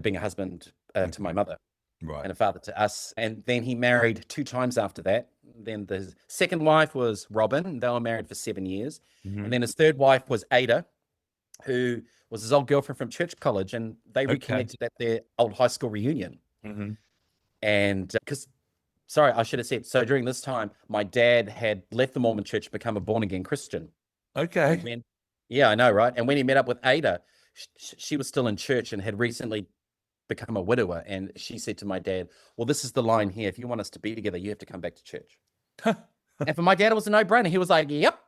being a husband to my mother. Right. And a father to us. And then he married 2 times after that. Then the second wife was Robin. They were married for 7 years. Mm-hmm. And then his third wife was Ada, who was his old girlfriend from church college. And they reconnected at their old high school reunion. Mm-hmm. And I should have said, so during this time, my dad had left the Mormon church, become a born-again Christian. Okay. I know, right? And when he met up with Ada, she was still in church and had recently become a widower, and she said to my dad, well, this is the line here, if you want us to be together, you have to come back to church. And for my dad, it was a no-brainer. He was like, yep,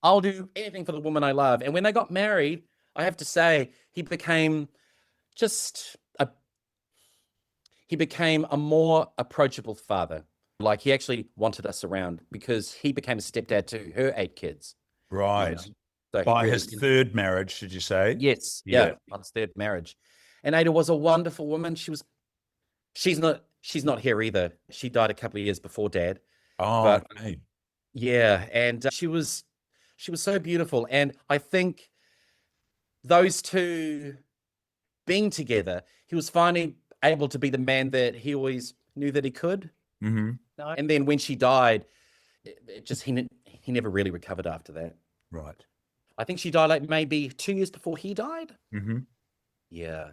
I'll do anything for the woman I love. And when they got married, I have to say, he became a more approachable father. Like, he actually wanted us around because he became a stepdad to her 8 kids. Right. So by his third marriage, did you say? Yes. Yeah. On his third marriage. And Ada was a wonderful woman. She's not here either. She died a couple of years before Dad. Oh, okay. Yeah. And she was so beautiful. And I think those two being together, he was finally able to be the man that he always knew that he could. Mm-hmm. And then when she died, he never really recovered after that. Right. I think she died like maybe 2 years before he died. Mm-hmm. Yeah.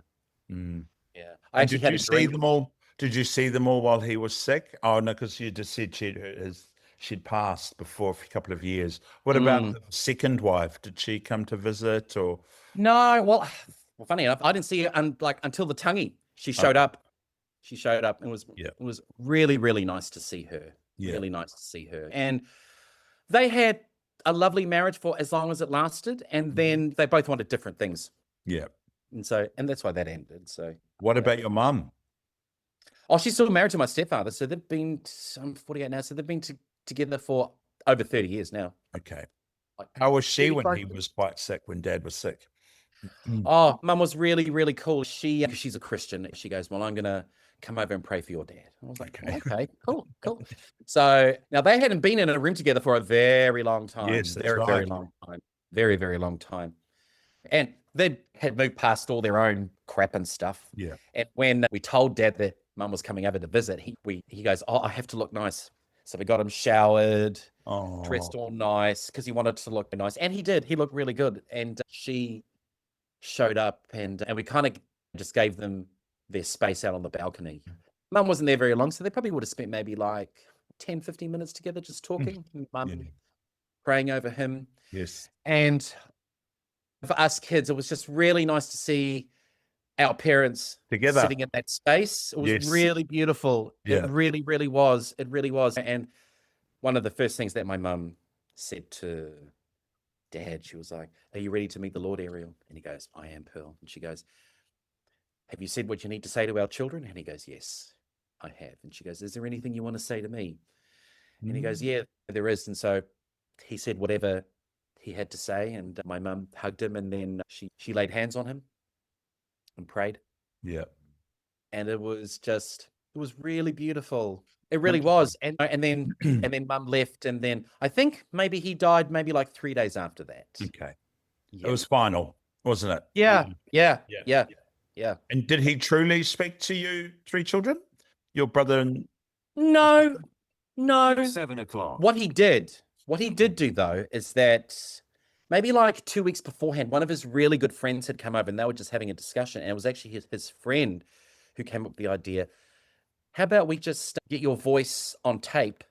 Mm. Yeah. Did you see them all? Did you see them all while he was sick? Oh no, because you just said she'd passed before for a couple of years. What about the second wife? Did she come to visit or? No. Well, funny enough, I didn't see her until the tangi. She showed up. She showed up, and it was really, really nice to see her. Yeah. Really nice to see her. And they had a lovely marriage for as long as it lasted, and then they both wanted different things. Yeah. And that's why that ended. So What about your mum? oh, she's still married to my stepfather. So they've been, I'm 48 now. So they've been together for over 30 years now. Okay. Like, How was she when 35 he was quite sick, when Dad was sick? Oh, mum was really, really cool. She's a Christian. She goes, well, I'm going to come over and pray for your dad. I was like, okay, cool. So now they hadn't been in a room together for a very long time. Yes, that's very, right. very long time. Very, very long time. And they had moved past all their own crap and stuff. Yeah. And when we told Dad that mum was coming over to visit, he goes, oh, I have to look nice. So we got him showered, dressed all nice, because he wanted to look nice. And he did. He looked really good. And she showed up, and we kind of just gave them their space out on the balcony. Mum wasn't there very long, so they probably would have spent maybe like 10, 15 minutes together just talking. Mum praying over him. Yes. And for us kids, it was just really nice to see our parents Together, sitting in that space. It was really beautiful. Yeah. It really, really was. It really was. And one of the first things that my mum said to Dad, she was like, are you ready to meet the Lord, Ariel? And he goes, I am, Pearl. And she goes, have you said what you need to say to our children? And he goes, yes, I have. And she goes, is there anything you want to say to me? And he goes, yeah, there is. And so he said whatever he had to say, and my mum hugged him, and then she laid hands on him and prayed. Yeah. And it was really beautiful. It really was. And then mum left, and then I think maybe he died maybe like 3 days after that. Okay. Yeah. It was final, wasn't it? Yeah. And did he truly speak to you 3 children? Your brother and... No. 7 o'clock. What he did do though is that maybe like 2 weeks beforehand, one of his really good friends had come over, and they were just having a discussion, and it was actually his friend who came up with the idea. How about we just get your voice on tape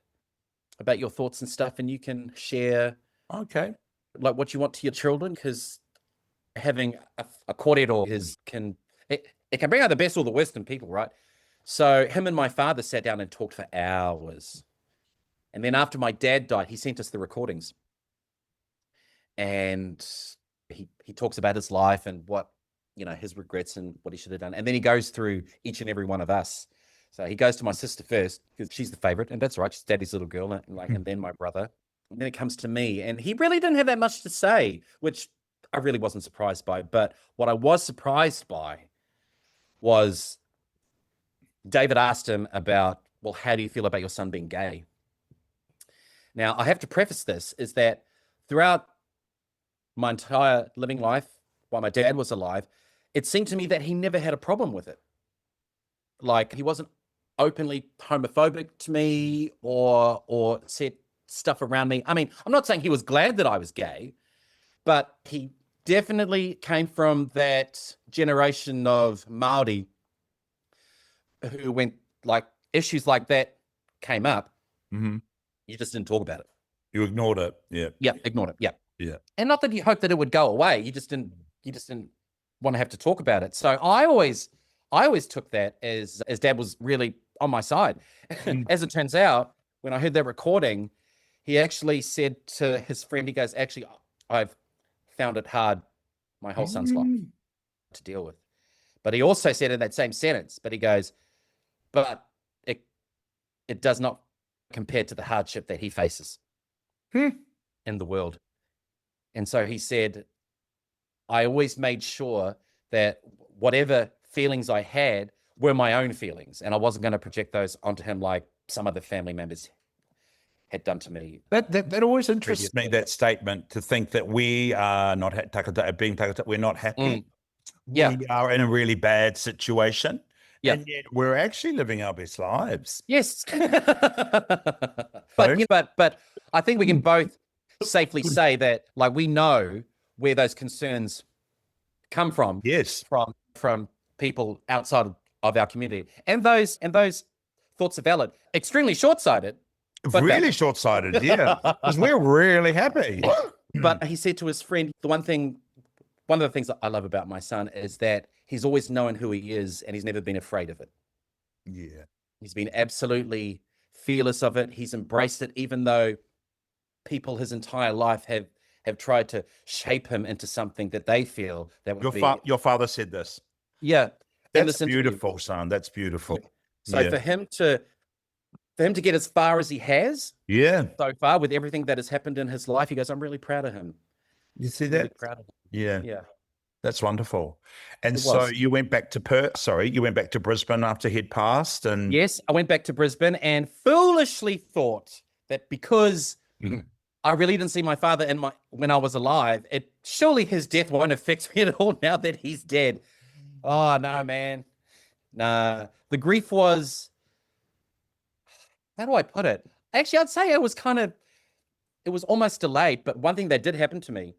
about your thoughts and stuff, and you can share like what you want to your children, because having a corredor it can bring out the best or the worst in people, right? So him and my father sat down and talked for hours. And then after my dad died, he sent us the recordings. And he talks about his life and what, his regrets and what he should have done. And then he goes through each and every one of us. So he goes to my sister first, because she's the favorite, and that's right, she's daddy's little girl, and then my brother. And then it comes to me, and he really didn't have that much to say, which I really wasn't surprised by. But what I was surprised by was David asked him about, well, how do you feel about your son being gay? Now, I have to preface this, is that throughout my entire living life, while my dad was alive, it seemed to me that he never had a problem with it. Like, he wasn't openly homophobic to me or said stuff around me. I mean, I'm not saying he was glad that I was gay, but he definitely came from that generation of Māori who, when like issues like that came up, you just didn't talk about it. You ignored it. Yeah. Yeah, ignored it. Yeah. Yeah. And not that you hoped that it would go away. You just didn't want to have to talk about it. So I always took that as Dad was really on my side. As it turns out, when I heard that recording, he actually said to his friend, he goes, actually, I've found it hard my whole son's life to deal with. But he also said in that same sentence, but he goes, but it does not compare to the hardship that he faces in the world. And so he said, I always made sure that whatever feelings I had were my own feelings, and I wasn't going to project those onto him like some other family members had done to me. That always interests me, that statement, to think that we are not we're not happy. Yeah. We are in a really bad situation. Yeah. And yet we're actually living our best lives. Yes. But I think we can both safely say that, like, we know where those concerns come from. Yes. From people outside of our community. And those thoughts are valid. Extremely short-sighted. Really short-sighted, yeah. Because we're really happy. But he said to his friend, one of the things that I love about my son is that he's always known who he is, and he's never been afraid of it. Yeah. He's been absolutely fearless of it. He's embraced it, even though people his entire life have tried to shape him into something that they feel that would be. Your father said this. Yeah. That's beautiful, son. That's beautiful. So for him to get as far as he has, so far with everything that has happened in his life, he goes, I'm really proud of him. You see Really that? proud of him. Yeah. Yeah. That's wonderful. And It so was. you went back to you went back to Brisbane after he'd passed, and Yes, I went back to Brisbane and foolishly thought that because I really didn't see my father when I was alive, surely his death won't affect me at all now that he's dead. Oh no, man. Nah. The grief was, how do I put it? Actually, I'd say it was almost delayed, but one thing that did happen to me,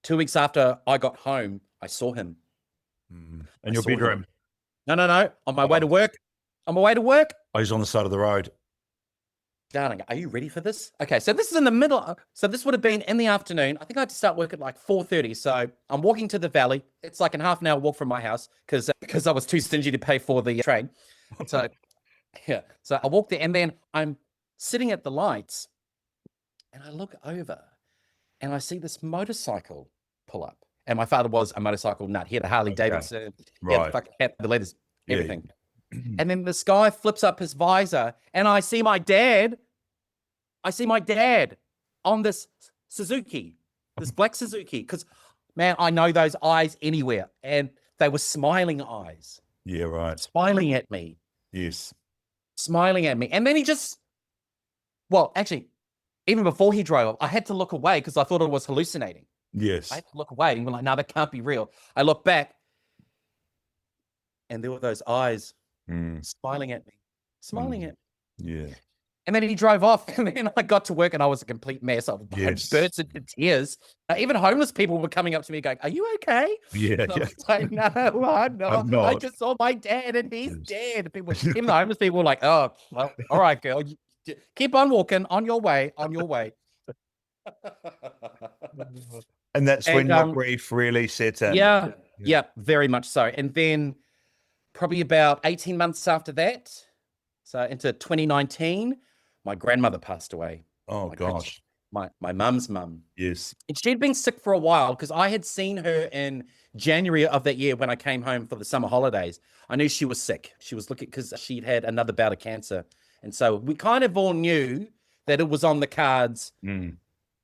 2 weeks after I got home, I saw him. in your bedroom. No. On my way to work. On my way to work. Oh, he's on the side of the road. Darling, are you ready for this? Okay, so this is in the middle. So this would have been in the afternoon. I think I had to start work at like 4:30. So I'm walking to the valley. It's like a half an hour walk from my house because I was too stingy to pay for the train. So yeah, so I walked there and then I'm sitting at the lights and I look over and I see this motorcycle pull up. And my father was a motorcycle nut. He had a Harley Davidson, he had the latest everything. And then this guy flips up his visor and I see my dad. On this Suzuki, this black Suzuki. Because, man, I know those eyes anywhere. And they were smiling eyes. Yeah, right. Smiling at me. Yes. Smiling at me. And then actually, even before he drove, I had to look away because I thought I was hallucinating. Yes. I had to look away and we're like, no, that can't be real. I look back and there were those eyes smiling at me. Yeah. And then he drove off and then I got to work and I was a complete mess. I burst into tears. Even homeless people were coming up to me going, are you okay? Yeah. I was like, no, I'm not. I just saw my dad and he's dead. Even the homeless people were like, oh, well, all right, girl. Keep on walking on your way. And that's when your grief really set in. Yeah, very much so. And then probably about 18 months after that, so into 2019, my grandmother passed away. Oh, gosh. My mum's mum. Yes. And she'd been sick for a while because I had seen her in January of that year when I came home for the summer holidays. I knew she was sick. She was looking because she'd had another bout of cancer. And so we kind of all knew that it was on the cards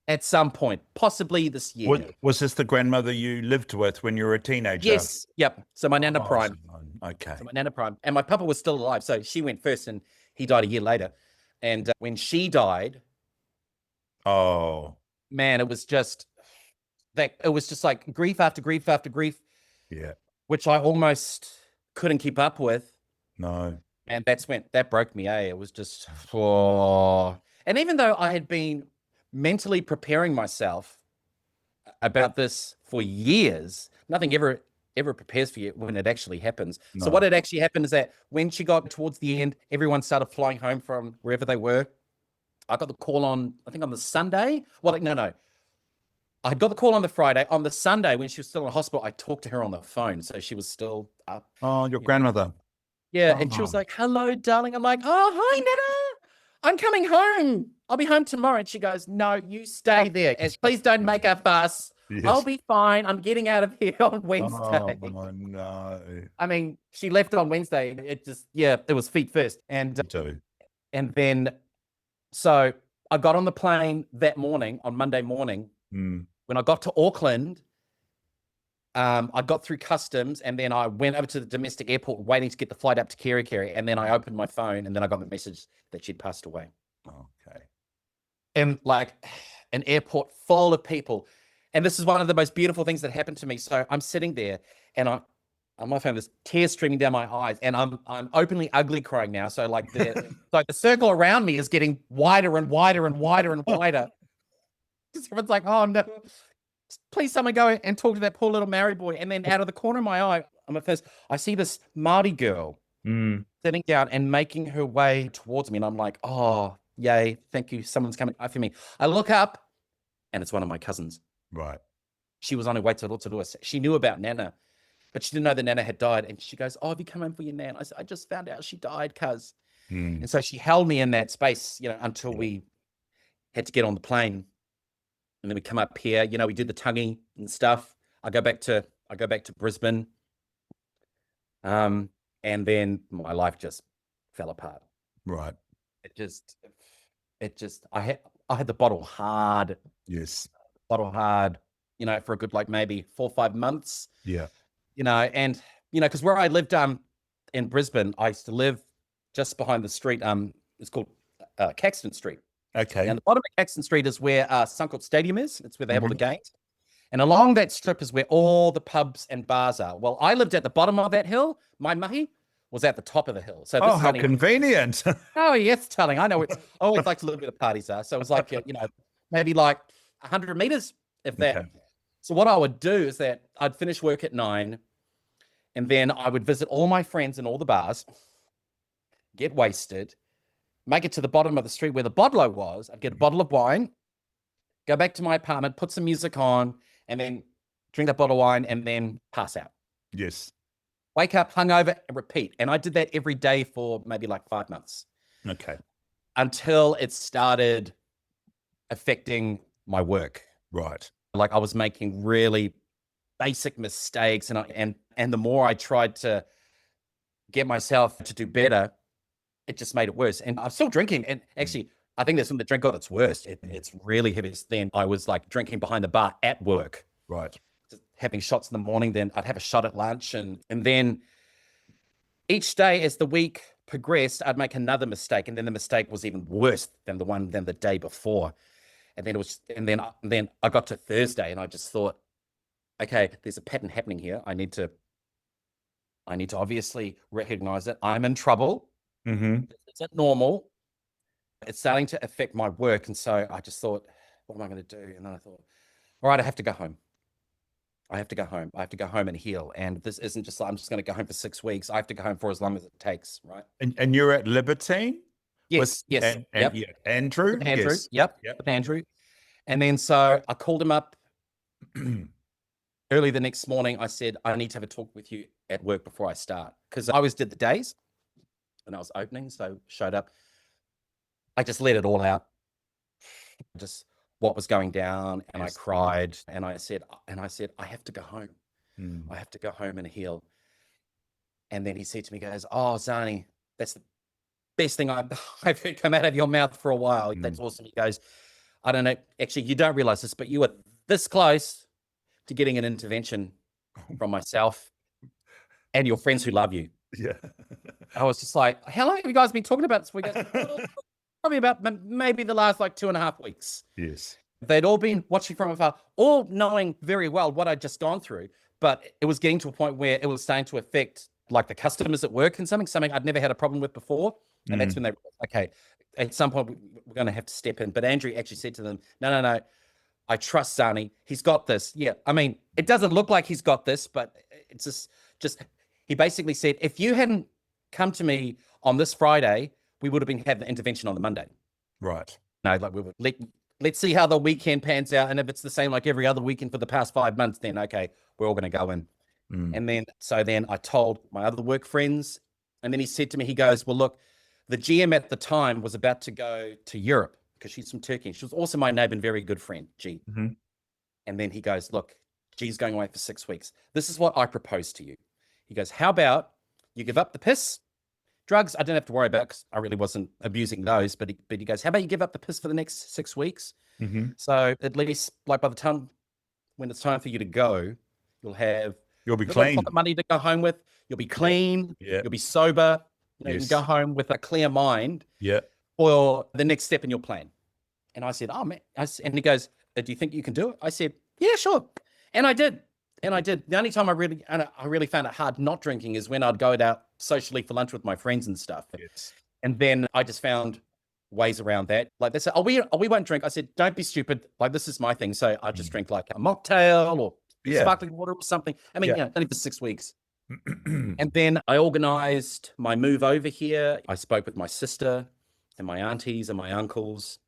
at some point, possibly this year. Was this the grandmother you lived with when you were a teenager? Yes. Yep. So my Nana Prime. Okay. So my Nana Prime. And my papa was still alive. So she went first and he died a year later. And when she died, oh man, it was just like grief after grief after grief. Yeah. Which I almost couldn't keep up with. No. And that broke me, It was just, and even though I had been mentally preparing myself about this for years, nothing ever prepares for you when it actually happens. No. So what had actually happened is that when she got towards the end, everyone started flying home from wherever they were. I got the call on the Sunday. Well, no. I got the call on the Friday. On the Sunday, when she was still in the hospital, I talked to her on the phone. So she was still up. Oh, your grandmother. Yeah. And she was like, hello, darling. I'm like, oh, hi, Nana. I'm coming home. I'll be home tomorrow. And she goes, no, you stay there. And please don't make a fuss. Yes. I'll be fine. I'm getting out of here on Wednesday. Oh, no. I mean, she left on Wednesday. It was feet first. And then, so I got on the plane that morning, on Monday morning. When I got to Auckland, I got through customs and then I went over to the domestic airport waiting to get the flight up to Kerikeri. And then I opened my phone and then I got the message that she'd passed away. Okay. And like an airport full of people. And this is one of the most beautiful things that happened to me. So I'm sitting there and on my phone, there's tears streaming down my eyes and I'm openly ugly crying now. So like the circle around me is getting wider and wider and wider and wider. Everyone's like, oh no, please someone go and talk to that poor little Maori boy. And then out of the corner of my eye, I see this Māori girl sitting down and making her way towards me. And I'm like, oh, yay, thank you. Someone's coming after me. I look up and it's one of my cousins. Right. She was on her way to Rotorua. She knew about Nana, but she didn't know that Nana had died. And she goes, oh, have you come home for your Nan? I said, I just found out she died, cuz. And so she held me in that space, until we had to get on the plane. and then we come up here. You know, we do the tangi and stuff. I go back to Brisbane, and then my life just fell apart. Right. It just I had the bottle hard. Yes. Bottle hard. You know, for a good like maybe 4 or 5 months. Yeah. You know, and you know, because where I lived in Brisbane, I used to live just behind the street. It's called Caxton Street. Okay. And the bottom of Caxton Street is where Suncorp Stadium is. It's where they have all the games. And along that strip is where all the pubs and bars are. Well, I lived at the bottom of that hill. My mahi was at the top of the hill. So this is how only, convenient. oh, yes, telling. I know. I always like to look where the parties are. So it was like, you know, maybe like 100 meters, if that. Okay. So what I would do is that I'd finish work at 9, and then I would visit all my friends in all the bars, get wasted, make it to the bottom of the street where the bottle was. I'd get a bottle of wine, go back to my apartment, put some music on, and then drink that bottle of wine and then pass out. Yes. Wake up, hungover, and repeat. And I did that every day for maybe like 5 months. Okay. Until it started affecting my work. Right. Like I was making really basic mistakes, and the more I tried to get myself to do better, it just made it worse. And I'm still drinking. And actually, I think there's some that drink got its worst. It's really heavy. Then I was like drinking behind the bar at work. Right. Just having shots in the morning. Then I'd have a shot at lunch. And then each day as the week progressed, I'd make another mistake. And then the mistake was even worse than the day before. And then I got to Thursday and I just thought, okay, there's a pattern happening here. I need to obviously recognize it. I'm in trouble. Mm-hmm. It's not normal. It's starting to affect my work. And so I just thought, what am I going to do? And then I thought, all right, I have to go home. I have to go home and heal. And this isn't just like, I'm just going to go home for 6 weeks. I have to go home for as long as it takes, right? And you're at Libertine? Yes, yes. And Yep. yeah, Andrew? With Andrew. Yes. Yep. Yep. With Andrew. And then so I called him up early the next morning. I said, I need to have a talk with you at work before I start. Because I always did the days and I was opening. So showed up. I just let it all out. Just what was going down. And Yes. I cried. And I said, I have to go home. Mm. I have to go home and heal. And then he said to me, he goes, oh, Zani, that's the best thing I've heard come out of your mouth for a while. That's awesome. He goes, I don't know. Actually, you don't realize this, but you were this close to getting an intervention from myself and your friends who love you. Yeah. I was just like, how long have you guys been talking about this? We go, probably about maybe the last like 2.5 weeks. Yes. They'd all been watching from afar, all knowing very well what I'd just gone through, but it was getting to a point where it was starting to affect like the customers at work and something I'd never had a problem with before. And that's when they realized, okay, at some point we're going to have to step in. But Andrew actually said to them, no, I trust Zani. He's got this. Yeah. I mean, it doesn't look like he's got this, but it's just he basically said, if you hadn't come to me on this Friday, we would have been having the intervention on the Monday. Right. No, like we would let's see how the weekend pans out. And if it's the same like every other weekend for the past 5 months, then okay, we're all going to go in. And then I told my other work friends, and then he said to me, he goes, well, look, the GM at the time was about to go to Europe because she's from Turkey. She was also my neighbor and very good friend, G. Mm-hmm. And then he goes, look, G's going away for 6 weeks. This is what I propose to you. He goes, how about you give up the piss? Drugs, I don't have to worry about because I really wasn't abusing those. But he goes, how about you give up the piss for the next 6 weeks? Mm-hmm. So at least like by the time when it's time for you to go, you'll be clean. Pocket money to go home with. You'll be clean. Yeah. You'll be sober. You Yes. can go home with a clear mind. Yeah. For the next step in your plan. And I said, oh man. And he goes, do you think you can do it? I said, yeah, sure. And I did. The only time I really found it hard not drinking is when I'd go out socially for lunch with my friends and stuff. Yes. And then I just found ways around that. Like they said, we won't drink. I said, don't be stupid. Like this is my thing. So I just drink like a mocktail or sparkling water or something. I mean, only for 6 weeks. And then I organized my move over here. I spoke with my sister and my aunties and my uncles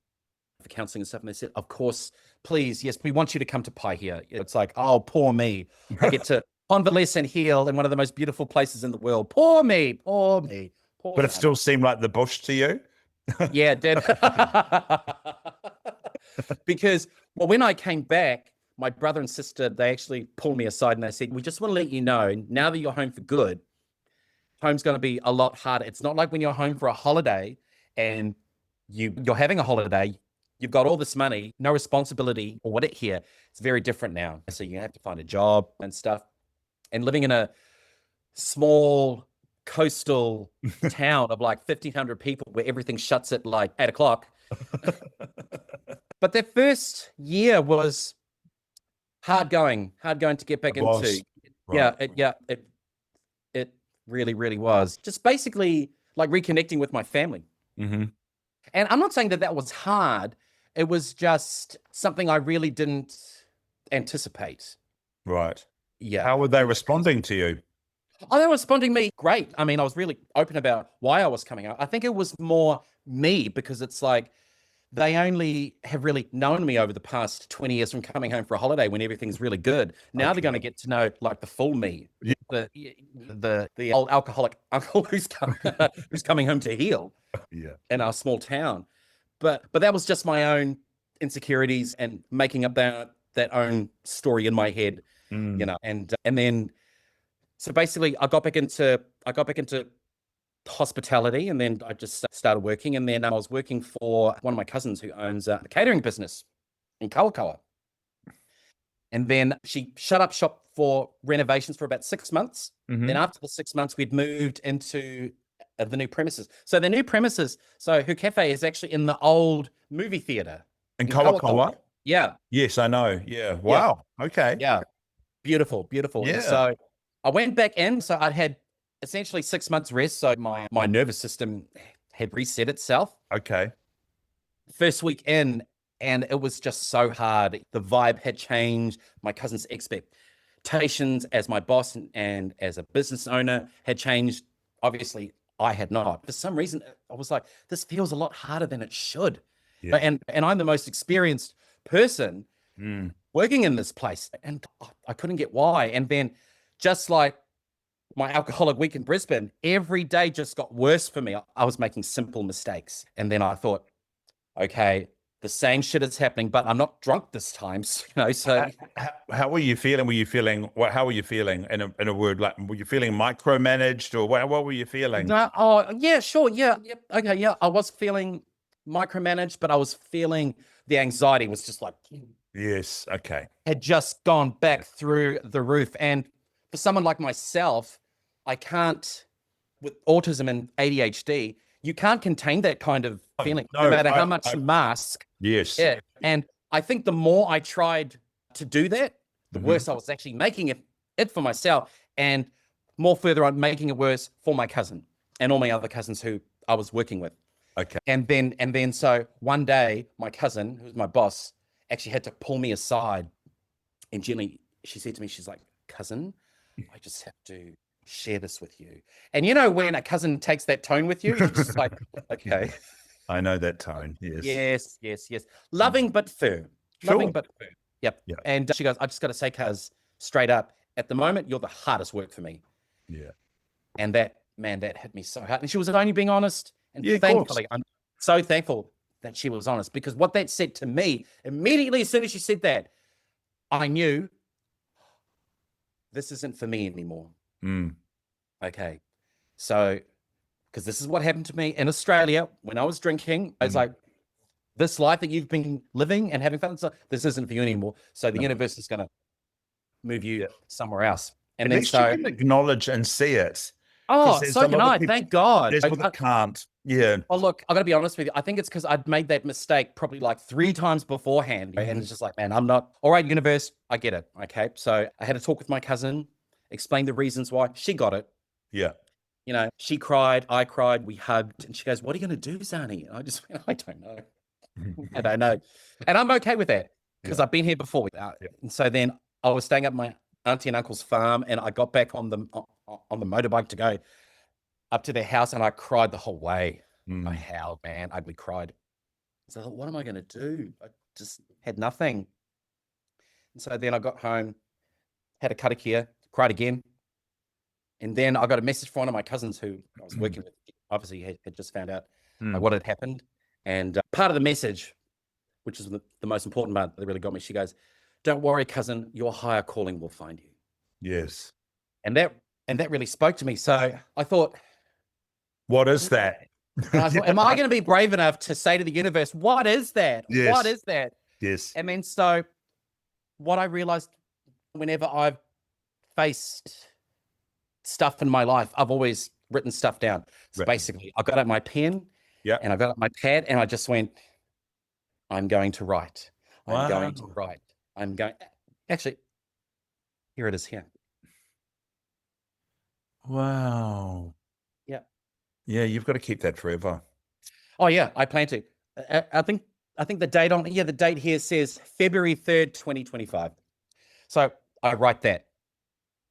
for counseling and stuff. And they said, of course, please, yes, we want you to come to Pai here. It's like, oh, poor me. I get to convalesce and heal in one of the most beautiful places in the world. Poor me. But it still seemed like the bush to you? Yeah, it did. Because, well, when I came back, my brother and sister, they actually pulled me aside and they said, we just want to let you know, now that you're home for good, home's going to be a lot harder. It's not like when you're home for a holiday and you're having a holiday, you've got all this money, no responsibility or what it here. It's very different now. So you have to find a job and stuff. And living in a small coastal town of like 1,500 people where everything shuts at like 8 o'clock. But that first year was hard going to get back into. Right. It really, really was. Just basically like reconnecting with my family. Mm-hmm. And I'm not saying that was hard. It was just something I really didn't anticipate. Right. Yeah. How were they responding to you? Oh, they were responding to me great. I mean, I was really open about why I was coming out. I think it was more me because it's like they only have really known me over the past 20 years from coming home for a holiday when everything's really good. Now they're going to get to know like the full me, the old alcoholic uncle who's coming home to heal in our small town. But that was just my own insecurities and making up that own story in my head, you know, and then so basically I got back into hospitality, and then I just started working, and then I was working for one of my cousins who owns a catering business in Kawakawa. And then she shut up shop for renovations for about 6 months. Mm-hmm. Then after the 6 months, we'd moved into the new premises. So the new premises, so her cafe is actually in the old movie theater. In Kawakawa? Yeah. Yes, I know. Yeah. Wow. Yeah. Okay. Yeah. Beautiful. Yeah. And so I went back in. So I'd had essentially 6 months rest. So my nervous system had reset itself. Okay. First week in, and it was just so hard. The vibe had changed. My cousin's expectations as my boss and as a business owner had changed. Obviously, I had not. For some reason, I was like, this feels a lot harder than it should. Yeah. And I'm the most experienced person working in this place, and I couldn't get why. And then just like my alcoholic week in Brisbane, every day just got worse for me. I was making simple mistakes. And then I thought, okay, the same shit is happening, but I'm not drunk this time. So how were you feeling? How were you feeling in a word? Like, were you feeling micromanaged, or what were you feeling? No, oh yeah, sure. Yeah. Okay. Yeah. I was feeling micromanaged, but I was feeling the anxiety was just like, yes. Okay. Had just gone back through the roof. And for someone like myself, I can't, with autism and ADHD, you can't contain that kind of feeling, no matter how much you mask. Yes. Yeah. And I think the more I tried to do that, the worse I was actually making it for myself, and more further on making it worse for my cousin and all my other cousins who I was working with. Okay. And then so one day, my cousin, who's my boss, actually had to pull me aside, and gently she said to me, she's like, cousin, I just have to share this with you. And you know, when a cousin takes that tone with you, you're just like, okay. I know that tone. Yes. Yes. Loving but firm. Sure. Loving but firm. Yep. And she goes, I just got to say, cuz, straight up, at the moment, you're the hardest work for me. Yeah. And that hit me so hard. And she was only being honest. And thankfully, I'm so thankful that she was honest, because what that said to me, immediately as soon as she said that, I knew this isn't for me anymore. Okay. So, because this is what happened to me in Australia when I was drinking. I was like, this life that you've been living and having fun, this isn't for you anymore. So the universe is going to move you somewhere else. And then so you can acknowledge and see it. Oh, so can I. Thank God. There's people that can't. Yeah. Oh, look, I got to be honest with you. I think it's because I'd made that mistake probably like 3 times beforehand. And it's just like, man, I'm not. All right, universe, I get it. Okay. So I had a talk with my cousin, explained the reasons why. She got it. Yeah. You know, she cried, I cried, we hugged. And she goes, what are you going to do, Zani? And I just went, I don't know. I don't know. And I'm okay with that because I've been here before. And so then I was staying at my auntie and uncle's farm, and I got back on the motorbike to go up to their house, and I cried the whole way. I howled, man, ugly cried. So I thought, what am I going to do? I just had nothing. And so then I got home, had a karakia, cried again. And then I got a message from one of my cousins who I was working with. Obviously, had just found out what had happened. And part of the message which is the most important part that really got me. She goes, "Don't worry, cousin, your higher calling will find you." Yes. And that really spoke to me. So I thought, What is that? and I thought, am I going to be brave enough to say to the universe, what is that? Yes. What is that? Yes. And then so what I realized whenever I've faced stuff in my life, I've always written stuff down. So Right. basically, I got out my pen Yeah. and I got out my pad and I just went, I'm going to write. I'm going to Wow. write. I'm going, actually, here it is here. Wow. Yeah. Yeah, you've got to keep that forever. Oh yeah, I plan to. I think the date on the date here says February 3rd, 2025. So I write that,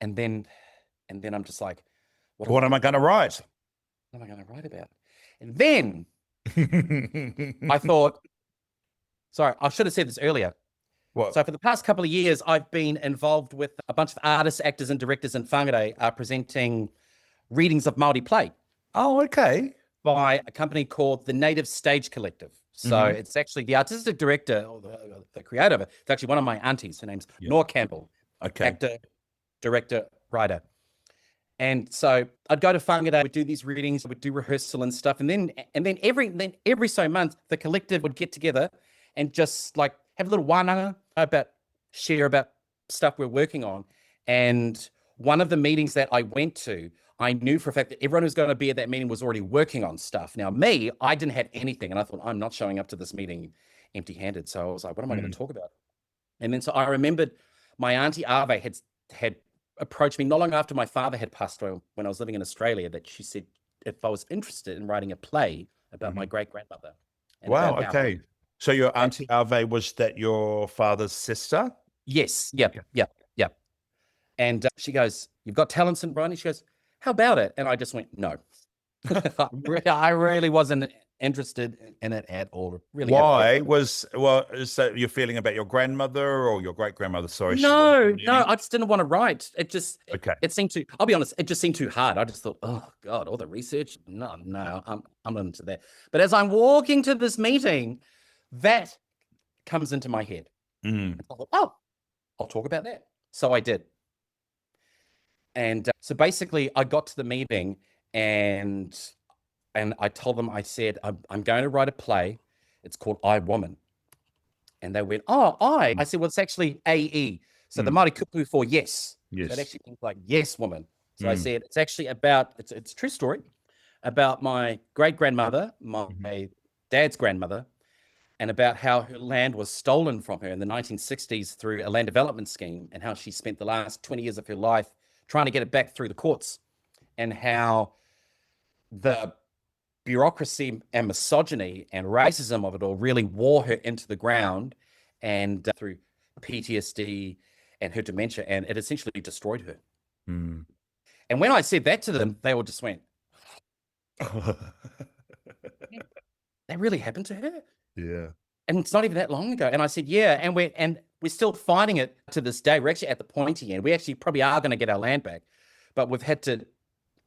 and then I'm just like, What am I going to write? What am I going to write about? And then I thought, sorry, I should have said this earlier. What? So for the past couple of years, I've been involved with a bunch of artists, actors, and directors in whānau presenting readings of Māori play Oh, okay. by a company called the Native Stage Collective. So it's actually the artistic director, or the creator of it. It's actually one of my aunties. Her name's Nor Campbell. Okay. Actor, director, writer. And so I'd go to whānau, we'd do these readings, we'd do rehearsal and stuff. And then every so month, the collective would get together and just like have a little whānau share about stuff we're working on. And one of the meetings that I went to, I knew for a fact that everyone who's going to be at that meeting was already working on stuff. Now, me, I didn't have anything. And I thought, I'm not showing up to this meeting empty-handed. So I was like, what am I going to talk about? And then so I remembered my auntie Ave had approached me not long after my father had passed away when I was living in Australia, that she said if I was interested in writing a play about my great-grandmother. Wow, okay. So your auntie Ave, was that your father's sister? Yes, yep. And she goes, "You've got talents in writing." She goes, "How about it?" And I just went, "No." I really wasn't interested in it at all. Really. Why? Is that your feeling about your grandmother or your great-grandmother? Sorry. No, I just didn't want to write. It just, Okay. it seemed too, I'll be honest, it just seemed too hard. I just thought, oh God, all the research. No, I'm not into that. But as I'm walking to this meeting, that comes into my head. I thought, oh, I'll talk about that. So I did. And so basically I got to the meeting and I told them, I said, I'm going to write a play. It's called I, Woman. And they went, oh, I. I said, well, it's actually AE. So the Māori kupu for yes. Yes. So it actually means like yes, woman. So I said, it's actually about, it's a true story about my great-grandmother, my dad's grandmother, and about how her land was stolen from her in the 1960s through a land development scheme, and how she spent the last 20 years of her life trying to get it back through the courts, and how the bureaucracy and misogyny and racism of it all really wore her into the ground, and through PTSD and her dementia, and it essentially destroyed her. And when I said that to them, they all just went, that really happened to her? Yeah. And it's not even that long ago. And I said, yeah, and we're still fighting it to this day. We're actually at the pointy end. We actually probably are going to get our land back, but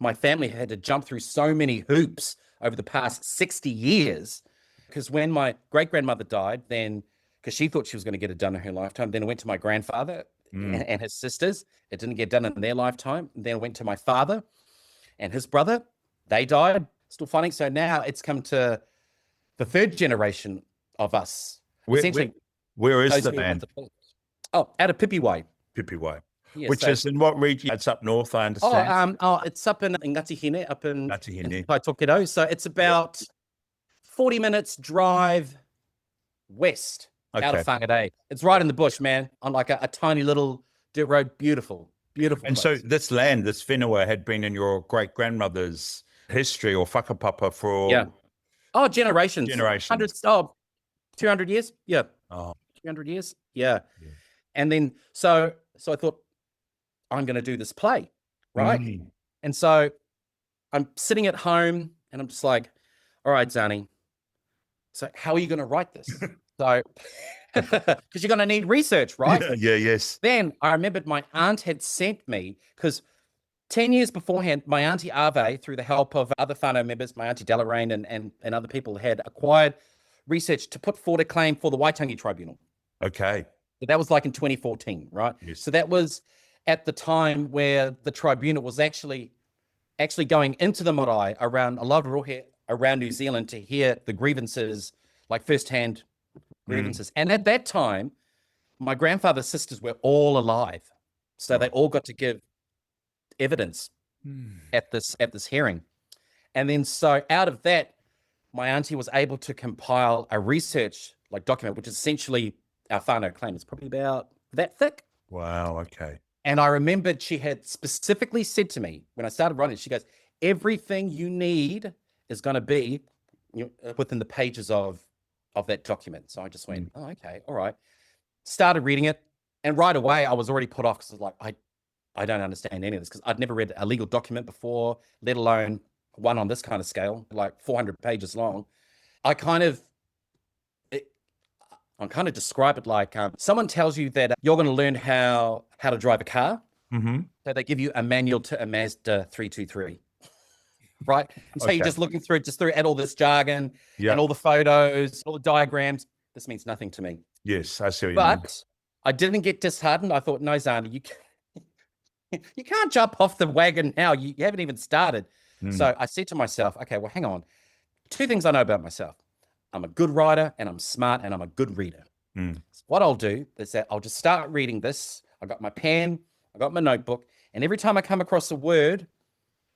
my family had to jump through so many hoops over the past 60 years. Because when my great-grandmother died, then, because she thought she was going to get it done in her lifetime, then it went to my grandfather and his sisters. It didn't get done in their lifetime. Then it went to my father and his brother. They died, still fighting. So now it's come to the third generation of us. Where is the land? Oh, out of Pipiwai. Pipiwai. Yeah, Which is in what region? It's up north, I understand. It's up in Ngāti Hine, up in Ngāti Hine. Takatāpui. So it's about 40 minutes drive west out of Whangarei. It's right in the bush, man, on like a tiny little dirt road. Beautiful. And place. So this land, this whenua, had been in your great-grandmother's history or whakapapa for... Oh, generations. Hundreds. 200 years. Yeah. Oh. 200 years. Yeah. And then, so I thought, I'm going to do this play, right? And so I'm sitting at home and I'm just like, all right, Zani, so how are you going to write this? So, because you're going to need research, right? Yes. Then I remembered my aunt had sent me, because 10 years beforehand, my auntie Ave, through the help of other whānau members, my auntie Deloraine and other people, had acquired research to put forward a claim for the Waitangi Tribunal. Okay. So that was like in 2014, right? Yes. So that was at the time where the tribunal was actually going into the marae around a lot of rohe around New Zealand to hear the grievances, like firsthand grievances. And at that time, my grandfather's sisters were all alive. So they all got to give evidence at this hearing. And then so out of that, my auntie was able to compile a research like document, which is essentially our whānau claim. It's probably about that thick. Wow. Okay. And I remembered she had specifically said to me when I started writing, she goes, everything you need is going to be within the pages of that document. So I just went, oh, okay, all right. Started reading it. And right away, I was already put off because I was like, I don't understand any of this because I'd never read a legal document before, let alone one on this kind of scale, like 400 pages long. I kind of describe it like someone tells you that you're going to learn how to drive a car. So they give you a manual to a Mazda 323, right? And so you're just looking through at all this jargon and all the photos, all the diagrams. This means nothing to me. Yes, I see what you mean. But I didn't get disheartened. I thought, no, Zana, you can't jump off the wagon now. You haven't even started. So I said to myself, okay, well, hang on. Two things I know about myself. I'm a good writer and I'm smart and I'm a good reader. So what I'll do is that I'll just start reading this. I got my pen, I got my notebook, and every time I come across a word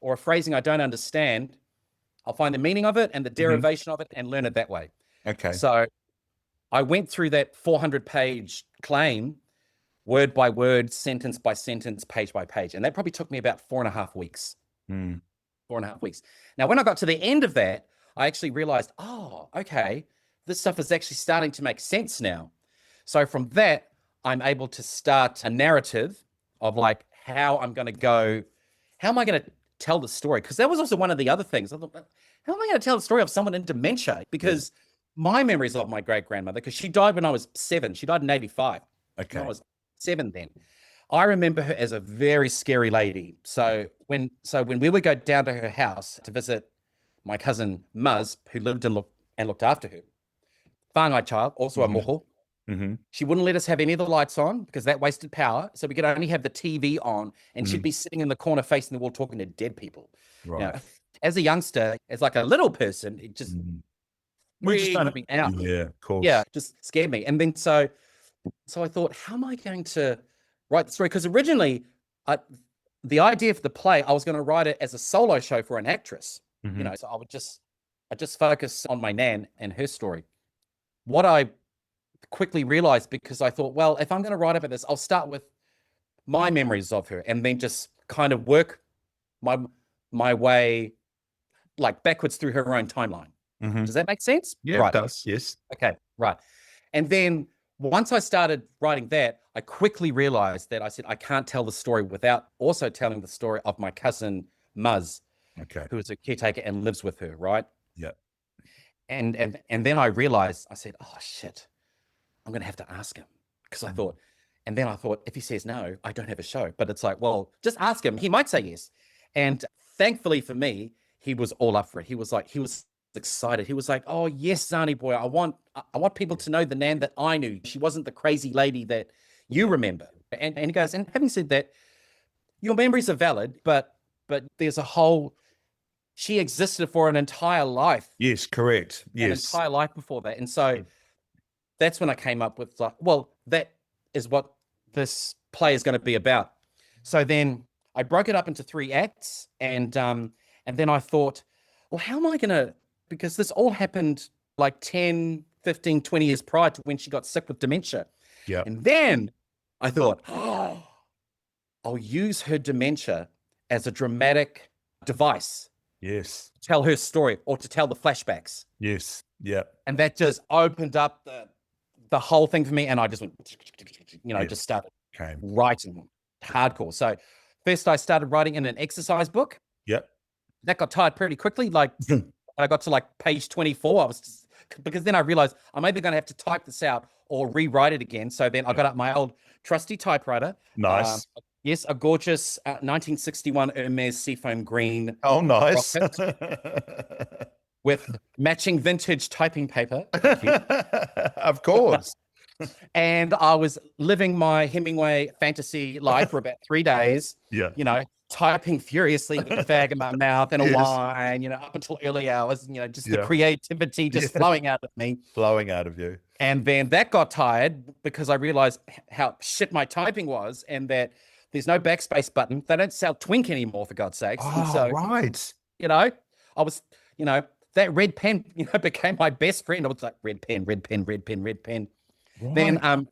or a phrasing I don't understand, I'll find the meaning of it and the derivation of it and learn it that way. Okay. So I went through that 400-page claim, word by word, sentence by sentence, page by page. And that probably took me about 4.5 weeks. 4.5 weeks. Now, when I got to the end of that, I actually realized, oh, okay, this stuff is actually starting to make sense now. So from that, I'm able to start a narrative of like how I'm going to go, how am I going to tell the story? Because that was also one of the other things. I thought, how am I going to tell the story of someone in dementia? Because my memories of my great-grandmother, because she died when I was 7. She died in 85. Okay. I was 7 then. I remember her as a very scary lady. So when we would go down to her house to visit my cousin Muz, who lived and looked after her, whāngai child, also a moho, she wouldn't let us have any of the lights on because that wasted power. So we could only have the TV on, and she'd be sitting in the corner facing the wall talking to dead people. Right. Now, as a youngster, as like a little person, it just freaked me out. Yeah, of course. Yeah, just scared me. And then so I thought, how am I going to write the story? Because originally, the idea for the play, I was going to write it as a solo show for an actress. So I just focus on my nan and her story. What I quickly realized, because I thought, well, if I'm going to write about this, I'll start with my memories of her and then just kind of work my way like backwards through her own timeline. Does that make sense? Yeah, right. It does. Yes. Okay, right. And then once I started writing that, I quickly realized that I said, I can't tell the story without also telling the story of my cousin Muz, who is a caretaker and lives with her, right? Yeah. And then I realized, I said, oh shit, I'm going to have to ask him. Because I thought, if he says no, I don't have a show. But it's like, well, just ask him. He might say yes. And thankfully for me, he was all up for it. He was excited. He was like, oh yes, Zani boy, I want people to know the Nan that I knew. She wasn't the crazy lady that you remember. And he goes, and having said that, your memories are valid, but there's a whole, she existed for an entire life. Yes, correct. Yes. An entire life before that. And so that's when I came up with like, well, that is what this play is going to be about. So then I broke it up into 3 acts, and then I thought, well, how am I going to, because this all happened like 10, 15, 20 years prior to when she got sick with dementia. Yeah. And then I thought, oh, I'll use her dementia as a dramatic device. Yes. To tell her story or to tell the flashbacks. Yes. Yeah. And that just opened up the whole thing for me. And I just went, just started writing hardcore. So first I started writing in an exercise book. Yep. That got tired pretty quickly. Like I got to like page 24. Because then I realized I'm either going to have to type this out or rewrite it again. So then I got up my old trusty typewriter. Nice. Yes, a gorgeous 1961 Hermes Seafoam Green. Oh, nice. with matching vintage typing paper. Thank you. Of course. And I was living my Hemingway fantasy life for about 3 days. Yeah. You know, typing furiously with a fag in my mouth and a Yes. wine, you know, up until early hours, you know, just the Yeah. creativity just flowing out of me. Flowing out of you. And then that got tired because I realized how shit my typing was and that there's no backspace button. They don't sell Twink anymore, for God's sakes. And Oh, so, right. you know, I was, you know, that red pen, you know, became my best friend. I was like, red pen, red pen, red pen, red pen. Right. Then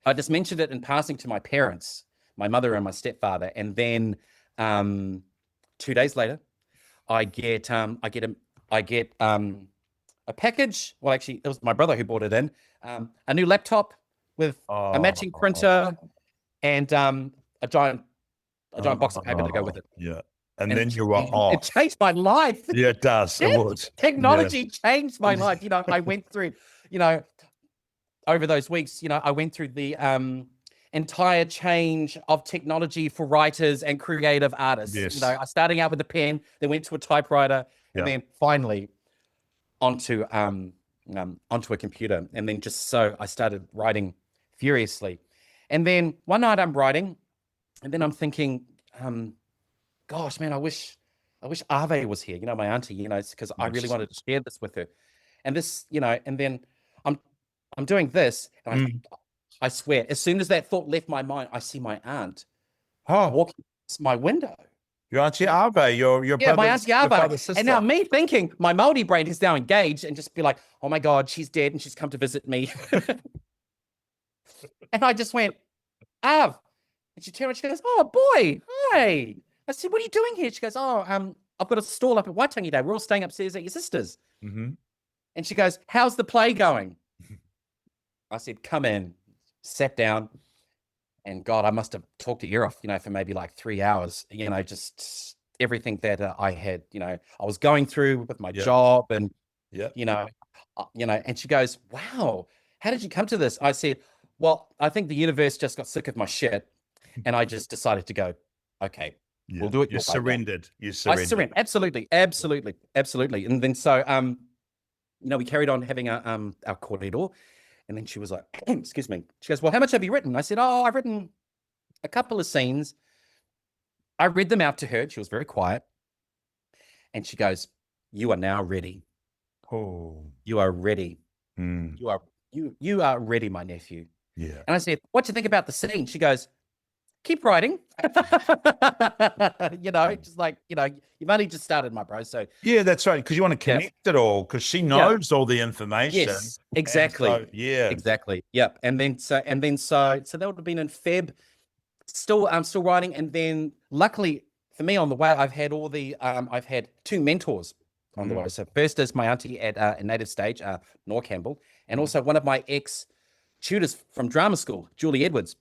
I just mentioned it in passing to my parents, my mother and my stepfather. And then 2 days later, I get a package. Well, actually, it was my brother who brought it in. A new laptop with a matching printer and a giant box of paper to go with it. Yeah. And then you were It off. changed my life. Yeah, it does. It Yes, would. technology changed my life. You know, I went through, you know, over those weeks, you know, I went through the entire change of technology for writers and creative artists. Yes. You know, I starting out with a pen, then went to a typewriter, and then finally onto a computer. And then just so I started writing furiously. And then one night I'm writing, and then I'm thinking, gosh, man, I wish Ave was here, you know, my auntie, you know, because I really wanted to share this with her. And this, you know, and then I'm doing this, and I swear, as soon as that thought left my mind, I see my aunt walking past my window. Your Auntie Ave, your my Auntie Ave. And now me thinking my Māori brain is now engaged and just be like, oh my God, she's dead and she's come to visit me. And I just went, Av. And she turned around, she goes, oh boy, hi. I said, what are you doing here? She goes, oh, I've got a stall up at Waitangi Day. We're all staying upstairs at your sister's. Mm-hmm. And she goes, how's the play going? I said, come in, sat down, and God, I must have talked her ear off, you know, for maybe like 3 hours, you know, just everything that I had, you know, I was going through with my job and, you know, and she goes, wow, how did you come to this? I said, well, I think the universe just got sick of my shit. And I just decided to go, okay, we'll do it. You surrendered. You surrendered. I surrendered. Absolutely. Absolutely. Absolutely. And then, so, you know, we carried on having our kōrero. And then she was like, excuse me. She goes, well, how much have you written? I said, oh, I've written a couple of scenes. I read them out to her. She was very quiet. And she goes, you are now ready. Oh, you are ready. You are ready, my nephew. Yeah. And I said, what do you think about the scene? She goes, keep writing. You know, just like, you know, you've only just started, my bro. So yeah, that's right. Because you want to connect it all, because she knows all the information. Yes, exactly. So, yeah, exactly. Yep. And then so that would have been in Feb. Still, I'm still writing. And then luckily for me on the way, I've had I've had two mentors on the way. So first is my auntie at Native Stage, Nor Campbell, and also one of my ex-tutors from drama school, Julie Edwards.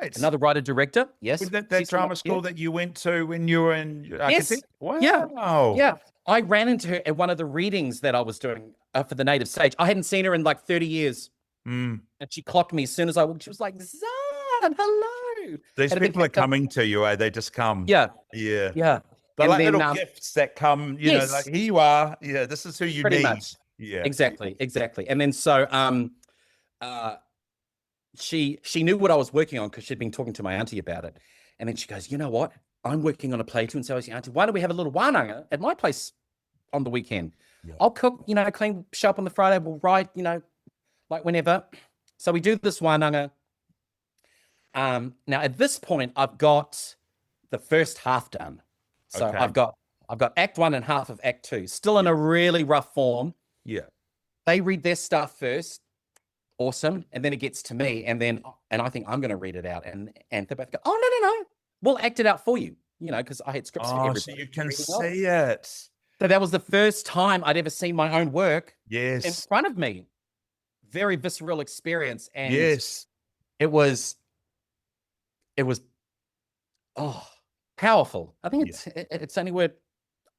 right. Another writer-director. Yes. Was that drama school that you went to when you were in? Yes. Wow. Yeah. I ran into her at one of the readings that I was doing for the Native Stage. I hadn't seen her in like 30 years. And she clocked me as soon as I walked. She was like, Czahn, hello. These people are coming to you, eh? They just come. Yeah. Yeah. Yeah. They're And like then, little gifts that come, you know, like, here you are. Yeah, this is who you pretty need. much. Yeah. Exactly. And then so she knew what I was working on because she'd been talking to my auntie about it. And then she goes, you know what? I'm working on a play too. And so I was, auntie, why don't we have a little whānau at my place on the weekend? Yeah. I'll cook, you know, clean, show up on the Friday, we'll write, you know, like whenever. So we do this whānau. Now at this point, I've got the first half done. So I've got Act 1 and half of Act 2, still in a really rough form. Yeah. They read their stuff first. Awesome. And then it gets to me. And I think I'm going to read it out. And they both go, oh, no. We'll act it out for you. You know, because I had scripts for everybody. So you can see it. So that was the first time I'd ever seen my own work in front of me. Very visceral experience. And it was powerful. I think it's the only word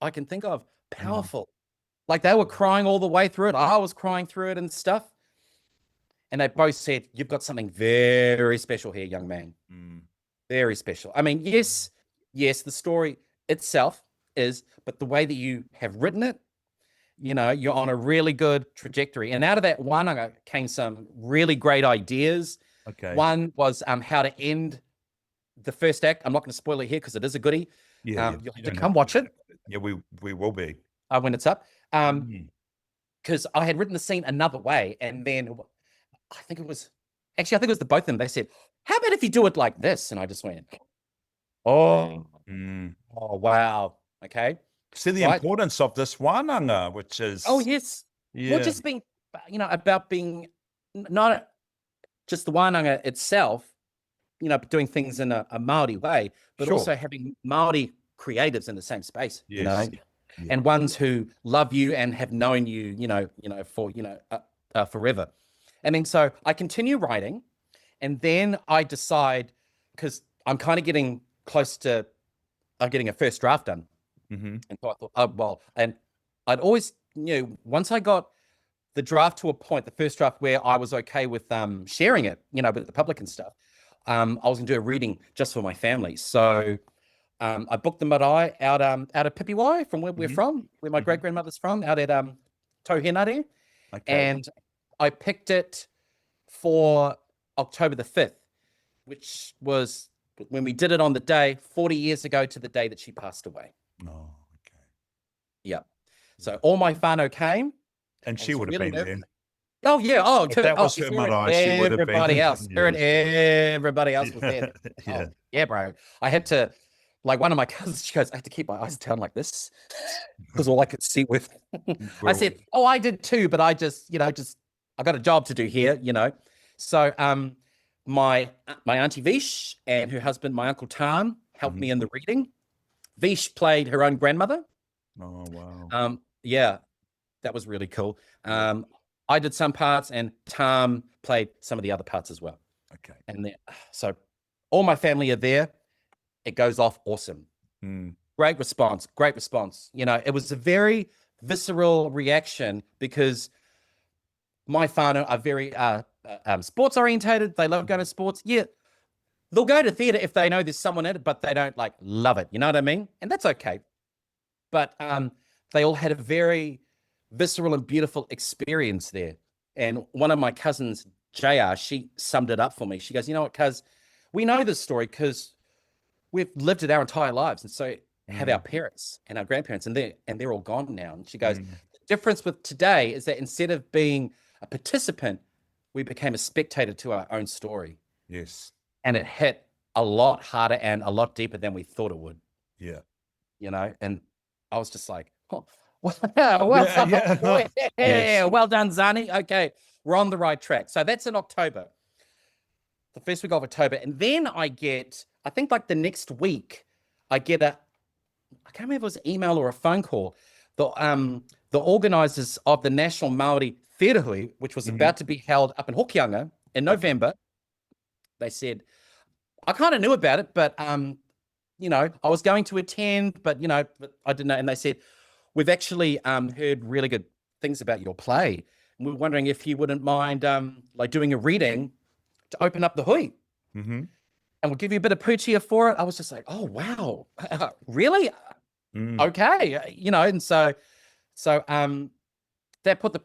I can think of. Powerful. Like they were crying all the way through it. I was crying through it and stuff. And they both said, you've got something very special here, young man. Very special. I mean, yes, the story itself is, but the way that you have written it you're on a really good trajectory. And out of that whānau came some really great ideas. Okay. One was how to end the first act. I'm not going to spoil it here because it is a goodie. Yeah. You'll have to come watch it. Yeah, we will be. When it's up. Because I had written the scene another way, and then I think it was the both of them. They said, "How about if you do it like this?" And I just went, "Oh, oh wow, okay." See the importance of this wānanga, which is yes, yeah, well, just being about being not just the wānanga itself, but doing things in a Māori way, but also having Māori creatives in the same space, and ones who love you and have known you, for forever. And then so I continue writing, and then I decide, because I'm kind of getting close to getting a first draft done. And so I thought, oh, well, and I'd always, once I got the draft to a point, the first draft where I was okay with sharing it, with the public and stuff, I was going to do a reading just for my family. So I booked the marae out of Pipiwai, from where we're from, where my great-grandmother's from, out at Tauhenare. Okay. And I picked it for October the 5th, which was when we did it on the day, 40 years ago to the day that she passed away. Oh, okay. Yeah. So all my whānau came. And she would have been there. Oh, yeah. Oh, if that was her marae, she would have been. Everybody else. Her and everybody else was there. Yeah, bro. I had to, like, one of my cousins, she goes, I had to keep my eyes down like this because all I could see with. I said, oh, I did too, but I just, I got a job to do here, So my auntie Vish and her husband, my uncle Czahn, helped me in the reading. Vish played her own grandmother. Oh, wow. Yeah, that was really cool. I did some parts, and Tom played some of the other parts as well. Okay. And so all my family are there. It goes off awesome. Great response. It was a very visceral reaction because my whānau are very sports orientated. They love going to sports. Yeah. They'll go to theatre if they know there's someone in it, but they don't love it. You know what I mean? And that's okay. But they all had a very visceral and beautiful experience there. And one of my cousins, JR, she summed it up for me. She goes, you know what, cuz we know this story because we've lived it our entire lives. And so have our parents and our grandparents, and they're all gone now. And she goes, the difference with today is that instead of being a participant, we became a spectator to our own story. Yes. And it hit a lot harder and a lot deeper than we thought it would. Yeah. And I was just like, oh, well done, Zani. Okay, we're on the right track. So that's in October, the first week of October. And then I think the next week, I get I can't remember if it was an email or a phone call. The organizers of the National Māori Theatre Hui, which was about to be held up in Hokianga in November, they said, I kind of knew about it, but, I was going to attend, but I didn't know. And they said, we've actually heard really good things about your play. And we're wondering if you wouldn't mind doing a reading to open up the hui. And we'll give you a bit of pūtia for it. I was just like, oh, wow. Really? Okay. And so that put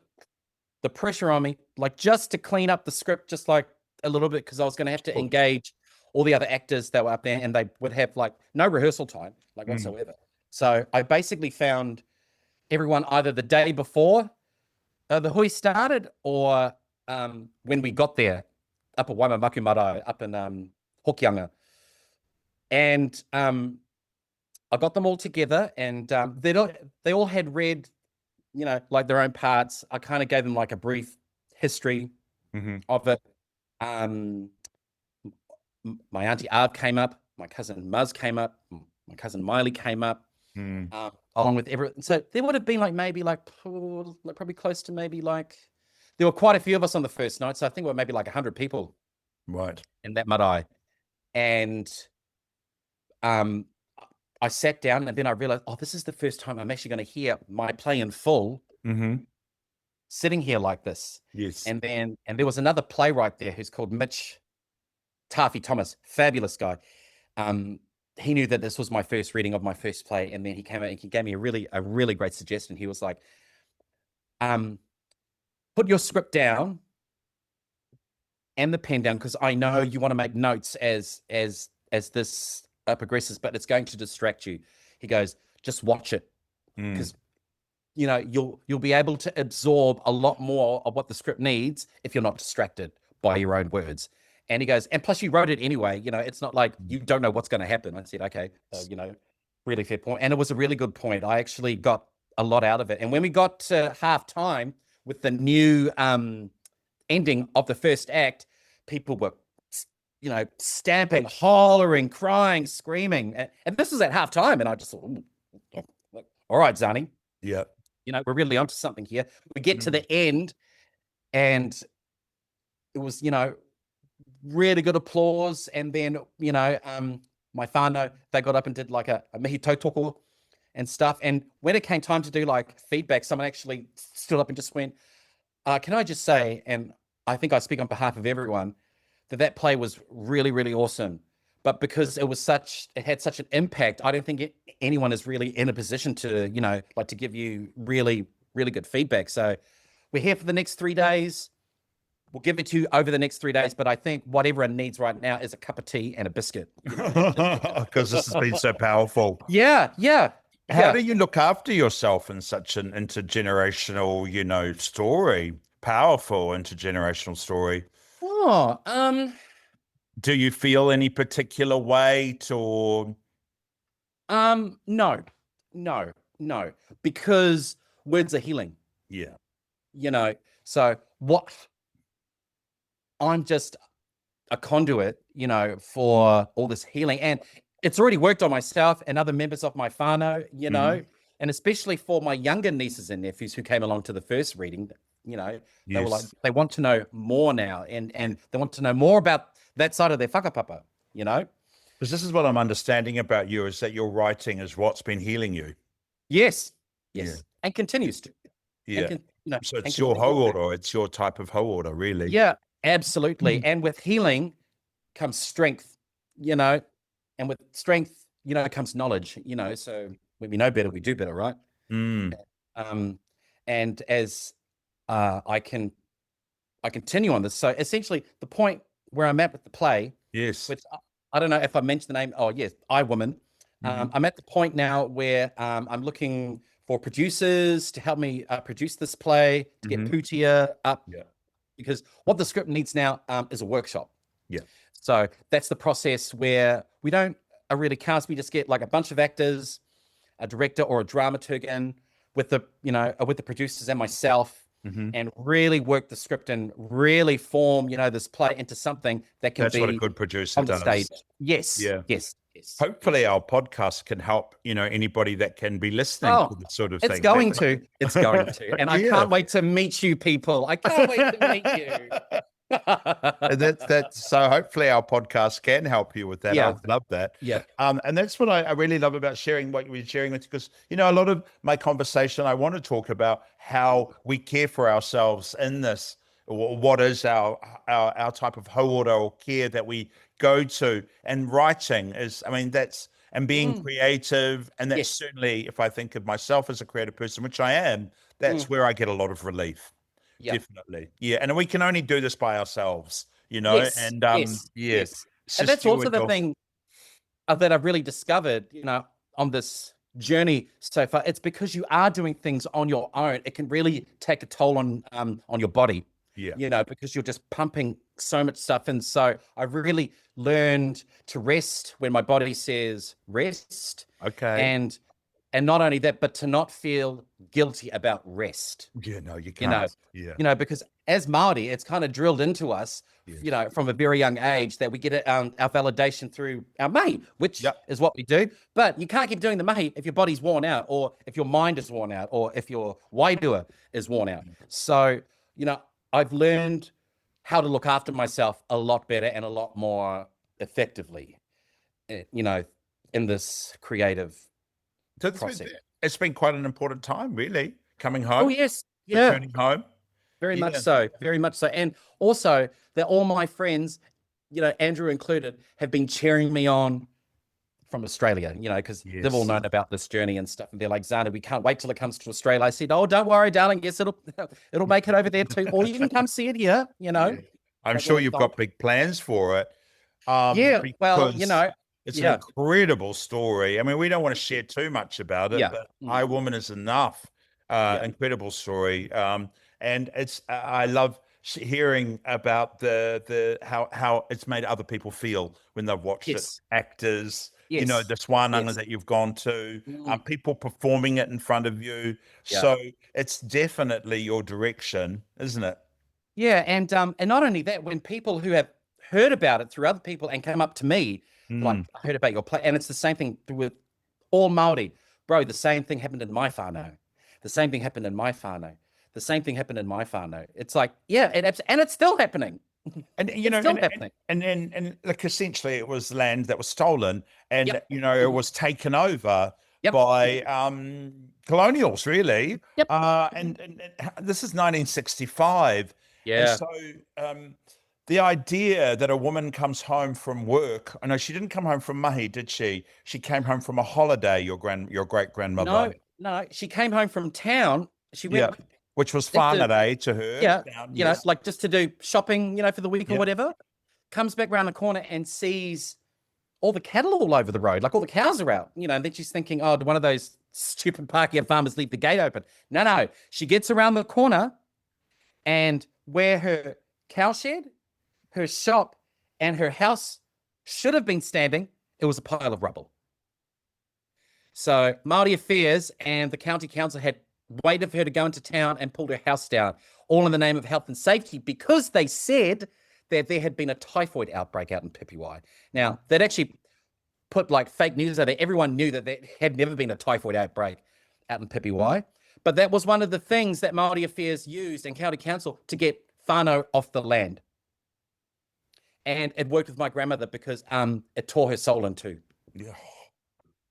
the pressure on me, just to clean up the script, just a little bit, because I was going to have to engage all the other actors that were up there, and they would have no rehearsal time, whatsoever. So I basically found everyone either the day before the hui started, or when we got there up at Waimaku Marae, up in Hokianga. And I got them all together, and they all had read, their own parts. I kind of gave them a brief history of it. My auntie Arb came up, my cousin Muzz came up, my cousin Miley came up, along with everyone. So there would have been probably close to there were quite a few of us on the first night. So I think we were maybe 100 people, right, in that marae. And I sat down, and then I realized, this is the first time I'm actually going to hear my play in full, sitting here like this. Yes. And there was another playwright there who's called Mitch Taffy Thomas, fabulous guy. He knew that this was my first reading of my first play, and then he came out and he gave me a really great suggestion. He was like, put your script down and the pen down, because I know you want to make notes as this progresses, but it's going to distract you. He goes, just watch it, because you'll be able to absorb a lot more of what the script needs if you're not distracted by your own words. And he goes, and plus you wrote it anyway. It's not like you don't know what's going to happen. I said, okay, really fair point. And it was a really good point. I actually got a lot out of it. And when we got to half time with the new ending of the first act, people were, stamping, hollering, crying, screaming. And this was at half time. And I just thought, all right, Zani. Yeah. We're really onto something here. We get to the end and it was, really good applause. And then, my whānau, they got up and did like a mihi tautoko and stuff. And when it came time to do like feedback, someone actually stood up and just went, can I just say, and I think I speak on behalf of everyone, that play was really, really awesome. But because it had such an impact, I don't think anyone is really in a position to, to give you really, really good feedback. So we're here for the next 3 days. We'll give it to you over the next 3 days. But I think what everyone needs right now is a cup of tea and a biscuit. Because this has been so powerful. Yeah. How do you look after yourself in such an intergenerational, story? Powerful intergenerational story. Do you feel any particular weight or? No, because words are healing. Yeah. So what? I'm just a conduit, for all this healing, and it's already worked on myself and other members of my whānau, and especially for my younger nieces and nephews who came along to the first reading. They were like, they want to know more now, and they want to know more about that side of their whakapapa, Because this is what I'm understanding about you, is that your writing is what's been healing you. Yes, Yeah. and continues to. Yeah. So it's your hauora, it's your type of hauora, really. Yeah, absolutely. And with healing comes strength, and with strength, comes knowledge, so when we know better, we do better, right? And as I continue on this, so essentially the point where I'm at with the play, Yes. which I don't know if I mentioned the name. Oh yes, I Woman. I'm at the point now where I'm looking for producers to help me produce this play, to get Pūtea up. Yeah. Because what the script needs now is a workshop. Yeah. So that's the process where we don't really cast. We just get like a bunch of actors, a director or a dramaturg in with the producers and myself, and really work the script and really form, this play into something that can That's be what a good producer on the does. stage. Yes. Yeah. Yes. Hopefully our podcast can help, anybody that can be listening to this sort of thing. It's going to. And I can't wait to meet you people. I can't wait to meet you. So hopefully our podcast can help you with that. Yeah. I love that. Yeah. And that's what I really love about sharing what you're sharing with, because, a lot of my conversation, I want to talk about how we care for ourselves in this. What is our type of hauora or care that we go to, and writing is, and being creative. And that's certainly, if I think of myself as a creative person, which I am, that's where I get a lot of relief. Yeah. Definitely. Yeah. And we can only do this by ourselves, Yes. and Yes. And that's also the thing that I've really discovered, on this journey so far. It's because you are doing things on your own. It can really take a toll on your body. Yeah. Because you're just pumping so much stuff. And so I really learned to rest when my body says rest. Okay. And not only that, but to not feel guilty about rest. Yeah, no, you can't. Because as Māori, it's kind of drilled into us, from a very young age, that we get our validation through our mahi, which is what we do. But you can't keep doing the mahi if your body's worn out, or if your mind is worn out, or if your wairua is worn out. So, I've learned how to look after myself a lot better and a lot more effectively, in this creative process. It's been quite an important time, really, coming home. Oh, yes. Yeah. Returning home. Very much so. Very much so. And also that all my friends, Andrew included, have been cheering me on from Australia, you know, because Yes. they've all known about this journey and stuff. And they're like, Zana, we can't wait till it comes to Australia. I said, oh, don't worry, darling. Yes, it'll make it over there too. Or you can come see it here, you know. I'm But sure we're you've excited. got big plans for it. Yeah, well, you because know, it's yeah. an incredible story. I mean, we don't want to share too much about it, Yeah. but I Woman is enough. Incredible story. And it's I love hearing about the how it's made other people feel when they've watched Yes. it. Actors, you know, Yes. the whānau Yes. that you've gone to, people performing it in front of you. Yeah. So it's definitely your direction, isn't it? Yeah, and not only that, when people who have heard about it through other people and came up to me, like, I heard about your play, and it's the same thing with all Māori. Bro, the same thing happened in my whānau. The same thing happened in my whānau. The same thing happened in my whānau. It's like, yeah, and it's still happening. And you know, still happening. And like essentially, it was land that was stolen, and Yep. you know, it was taken over Yep. by colonials, really. Yep. And this is 1965. Yeah. And so the idea that a woman comes home from work, I know she didn't come home from mahi, did she? She came home from a holiday. Your great grandmother. No, she came home from town. She went, which was Just to- whānau to her. yeah, down, you know, like just to do shopping, you know, for the week or Yep. whatever. Comes back around the corner and sees all the cattle all over the road, like all the cows are out, you know, and then she's thinking, oh, one of those stupid Pākehā farmers leave the gate open. No. She gets around the corner, and where her cow shed, her shop, and her house should have been standing, it was a pile of rubble. So Māori Affairs and the county council had waited for her to go into town and pulled her house down, all in the name of health and safety, because they said that there had been a typhoid outbreak out in Pipiwai. Now, that actually put like fake news out there. Everyone knew that there had never been a typhoid outbreak out in Pipiwai. But that was one of the things that Māori Affairs used and county council to get whānau off the land. And it worked with my grandmother because it tore her soul in two. Yeah.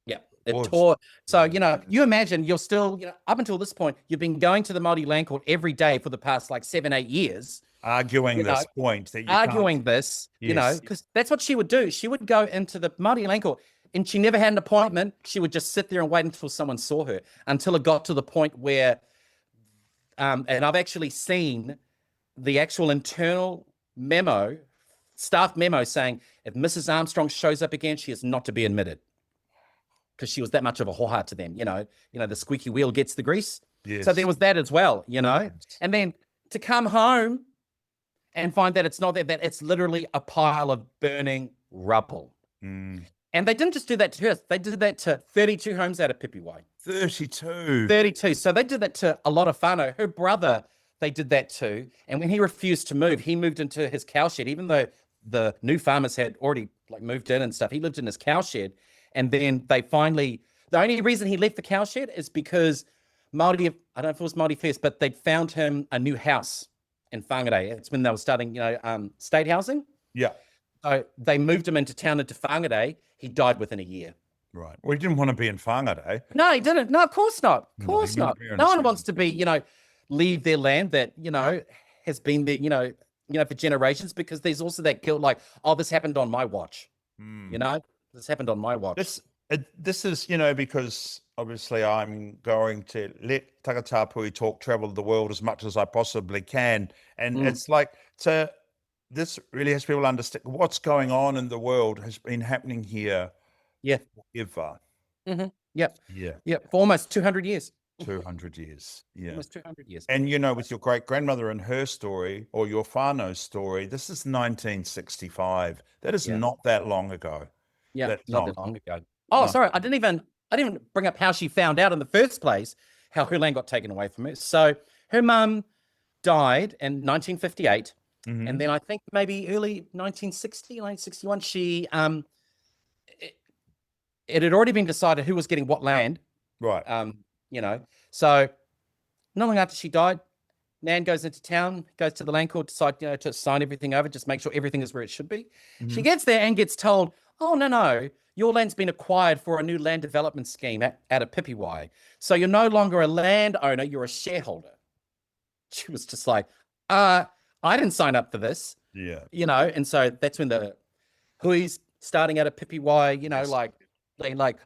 Yeah, it Was. tore. So, you know, you imagine you're still, you know, up until this point, you've been going to the Māori Land Court every day for the past like 7-8 years. Arguing You this know, point that you arguing this, you know, Yes. because that's what she would do. She would go into the Māori Land Court and she never had an appointment. She would just sit there and wait until someone saw her, until it got to the point where, and I've actually seen the actual internal memo, staff memo saying, if Mrs. Armstrong shows up again, she is not to be admitted. Because she was that much of a hoha to them, you know, the squeaky wheel gets the grease. Yes. So there was that as well, you know, and then to come home and find that it's not that it's literally a pile of burning rubble. Mm. And they didn't just do that to her. They did that to 32 homes out of Pipiwai. 32. 32. So they did that to a lot of whānau. Her brother, they did that too. And when he refused to move, he moved into his cow shed, even though the new farmers had already like moved in and stuff. He lived in his cow shed. And then they finally, the only reason he left the cow shed is because Māori, I don't know if it was Māori first, but they'd found him a new house in Whangarei. It's when they were starting, you know, state housing. Yeah. So they moved him into town into Whangarei. He died within a year. Right. Well, he didn't want to be in Whangarei. No, he didn't. No, of course not. Of No, course he wanted not. to be in No one Australia. wants to be, you know, leave their land that, you know, has been there, you know, for generations, because there's also that guilt, like, oh, this happened on my watch. Mm. You know, this happened on my watch. This is, you know, because obviously I'm going to let Takatāpui Talk travel the world as much as I possibly can. And it's like, this really has people understand what's going on in the world has been happening here. Yeah. Forever. Mm-hmm. Yep. Yeah. Yep. For almost 200 years. 200 years. Yeah. Almost 200 years. And, you know, with your great grandmother and her story, or your whānau's story, this is 1965. That is not that long ago. Yeah. That's Not that long ago. Oh, sorry. I didn't even bring up how she found out in the first place, how her land got taken away from her. So her mum died in 1958. Mhm. And then I think maybe early 1960, 1961, she, it had already been decided who was getting what land. Right. You know, so not long after she died, Nan goes into town, goes to the land court, decide, you know, to sign everything over, just make sure everything is where it should be. She gets there and gets told, oh, no, your land's been acquired for a new land development scheme out of Pipiwai. So you're no longer a landowner, you're a shareholder. She was just like, I didn't sign up for this, Yeah. you know, and so that's when the hui's starting out of Pipiwai, you know, Yes. like They like,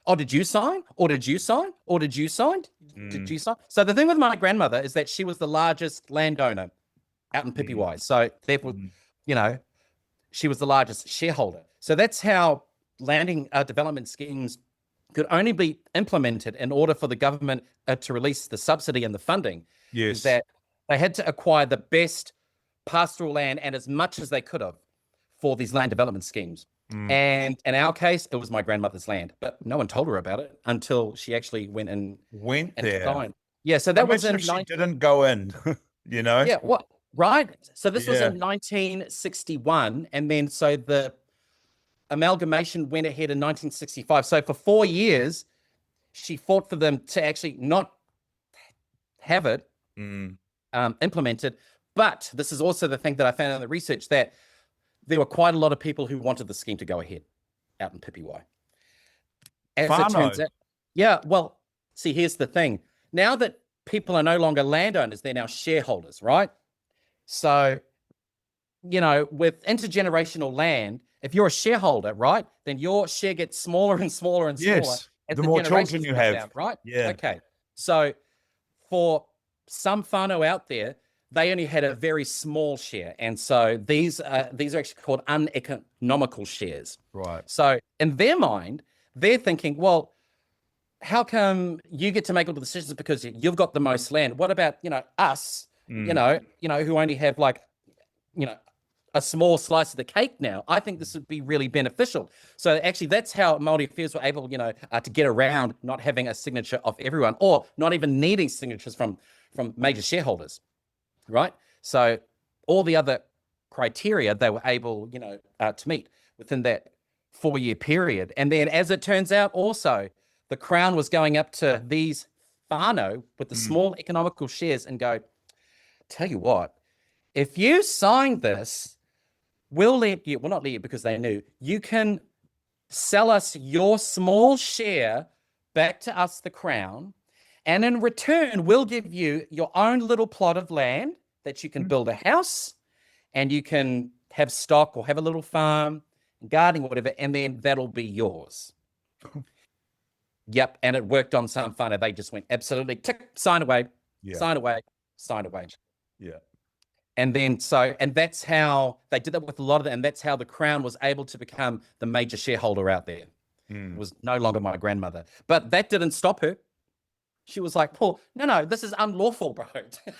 oh, did you sign? Or did you sign? Or did you sign? Did you sign? So the thing with my grandmother is that she was the largest landowner out in Pipiwai. So therefore, you know, she was the largest shareholder. So that's how landing development schemes could only be implemented in order for the government to release the subsidy and the funding. Yes. Is that they had to acquire the best pastoral land and as much as they could have for these land development schemes. And in our case, it was my grandmother's land, but no one told her about it until she actually went there. Signed. Yeah, so that was in. She didn't go in, you know. Yeah, what? Right. So this was in 1961, and then so the amalgamation went ahead in 1965. So for 4 years, she fought for them to actually not have it implemented. But this is also the thing that I found in the research, that there were quite a lot of people who wanted the scheme to go ahead out in Pipiwai. As it turns out, yeah, well, see, here's the thing. Now that people are no longer landowners, they're now shareholders, right? So, you know, with intergenerational land, if you're a shareholder, right, then your share gets smaller and smaller and smaller. Yes, the more children you have. Down, right? Yeah. Okay. So for some whānau out there, they only had a very small share. And so these are actually called uneconomical shares. Right. So in their mind, they're thinking, well, how come you get to make all the decisions because you've got the most land? What about, you know, us, you know, who only have like, you know, a small slice of the cake now? I think this would be really beneficial. So actually that's how Māori Affairs were able, you know, to get around not having a signature of everyone, or not even needing signatures from major shareholders. Right. So all the other criteria they were able, you know, to meet within that 4-year period. And then as it turns out, also the Crown was going up to these whānau with the small economical shares and go, tell you what, if you sign this, we'll let you, well, not let you because they knew, you can sell us your small share back to us, the Crown. And in return, we'll give you your own little plot of land that you can build a house and you can have stock or have a little farm, gardening, or whatever, and then that'll be yours. Yep. And it worked on some whānau. They just went absolutely tick, sign away, sign away, sign away. Yeah. And then and that's how they did that with a lot of them. And that's how the Crown was able to become the major shareholder out there. It was no longer my grandmother. But that didn't stop her. She was like, Paul, no, this is unlawful, bro.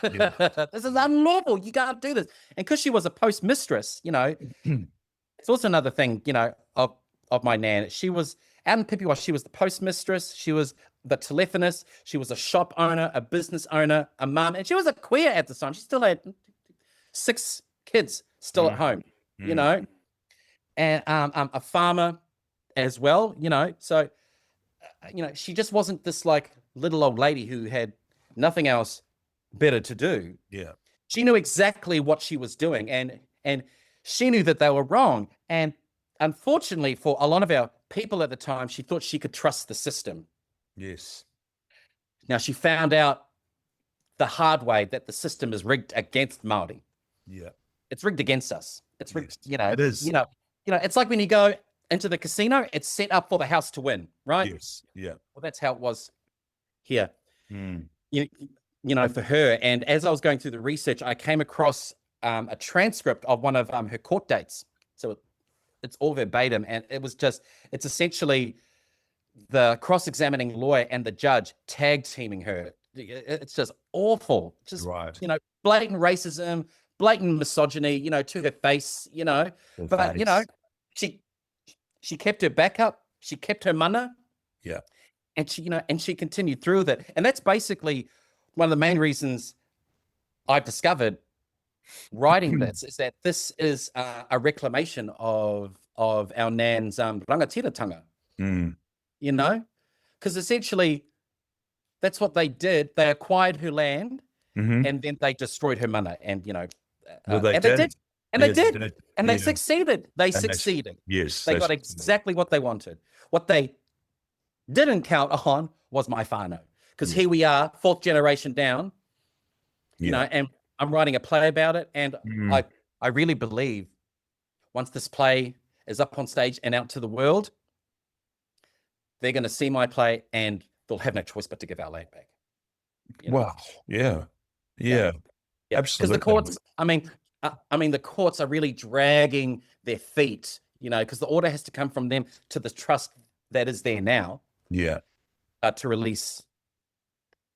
This is unlawful. You can't do this. And because she was a postmistress, you know, it's also another thing, you know, of my nan. She was out in Pipiwai. She was the postmistress. She was the telephonist. She was a shop owner, a business owner, a mum. And she was a queer at the time. She still had 6 kids still at home, you know, and a farmer as well, you know. So, you know, she just wasn't this like little old lady who had nothing else better to do. Yeah. She knew exactly what she was doing, and she knew that they were wrong. And unfortunately for a lot of our people at the time, she thought she could trust the system. Yes. Now she found out the hard way that the system is rigged against Māori. Yeah. It's rigged against us. It's rigged, you know. It is. You know, it's like when you go into the casino, it's set up for the house to win, right? Yes. Yeah. Well, that's how it was here. You know, for her. And as I was going through the research, I came across a transcript of one of her court dates. So it's all verbatim, and it's essentially the cross-examining lawyer and the judge tag teaming her. It's just awful. Just, you know, blatant racism, blatant misogyny, you know, to her face, you know. But, you know, she kept her back up. She kept her mana. Yeah. And she, you know, and she continued through that. And that's basically one of the main reasons I've discovered writing this, is that this is a reclamation of our nan's rangatiratanga, you know, because essentially that's what they did. They acquired her land and then they destroyed her mana. And, you know, they did. And they succeeded. They succeeded. Yes. They got exactly what they wanted. What they didn't count on was my whānau. Because here we are, 4th generation down, you know, and I'm writing a play about it. And I really believe once this play is up on stage and out to the world, they're going to see my play and they'll have no choice but to give our land back. You know? Wow. Yeah. Yeah. Absolutely. Because the courts, I mean, the courts are really dragging their feet, you know, because the order has to come from them to the trust that is there now. Yeah. To release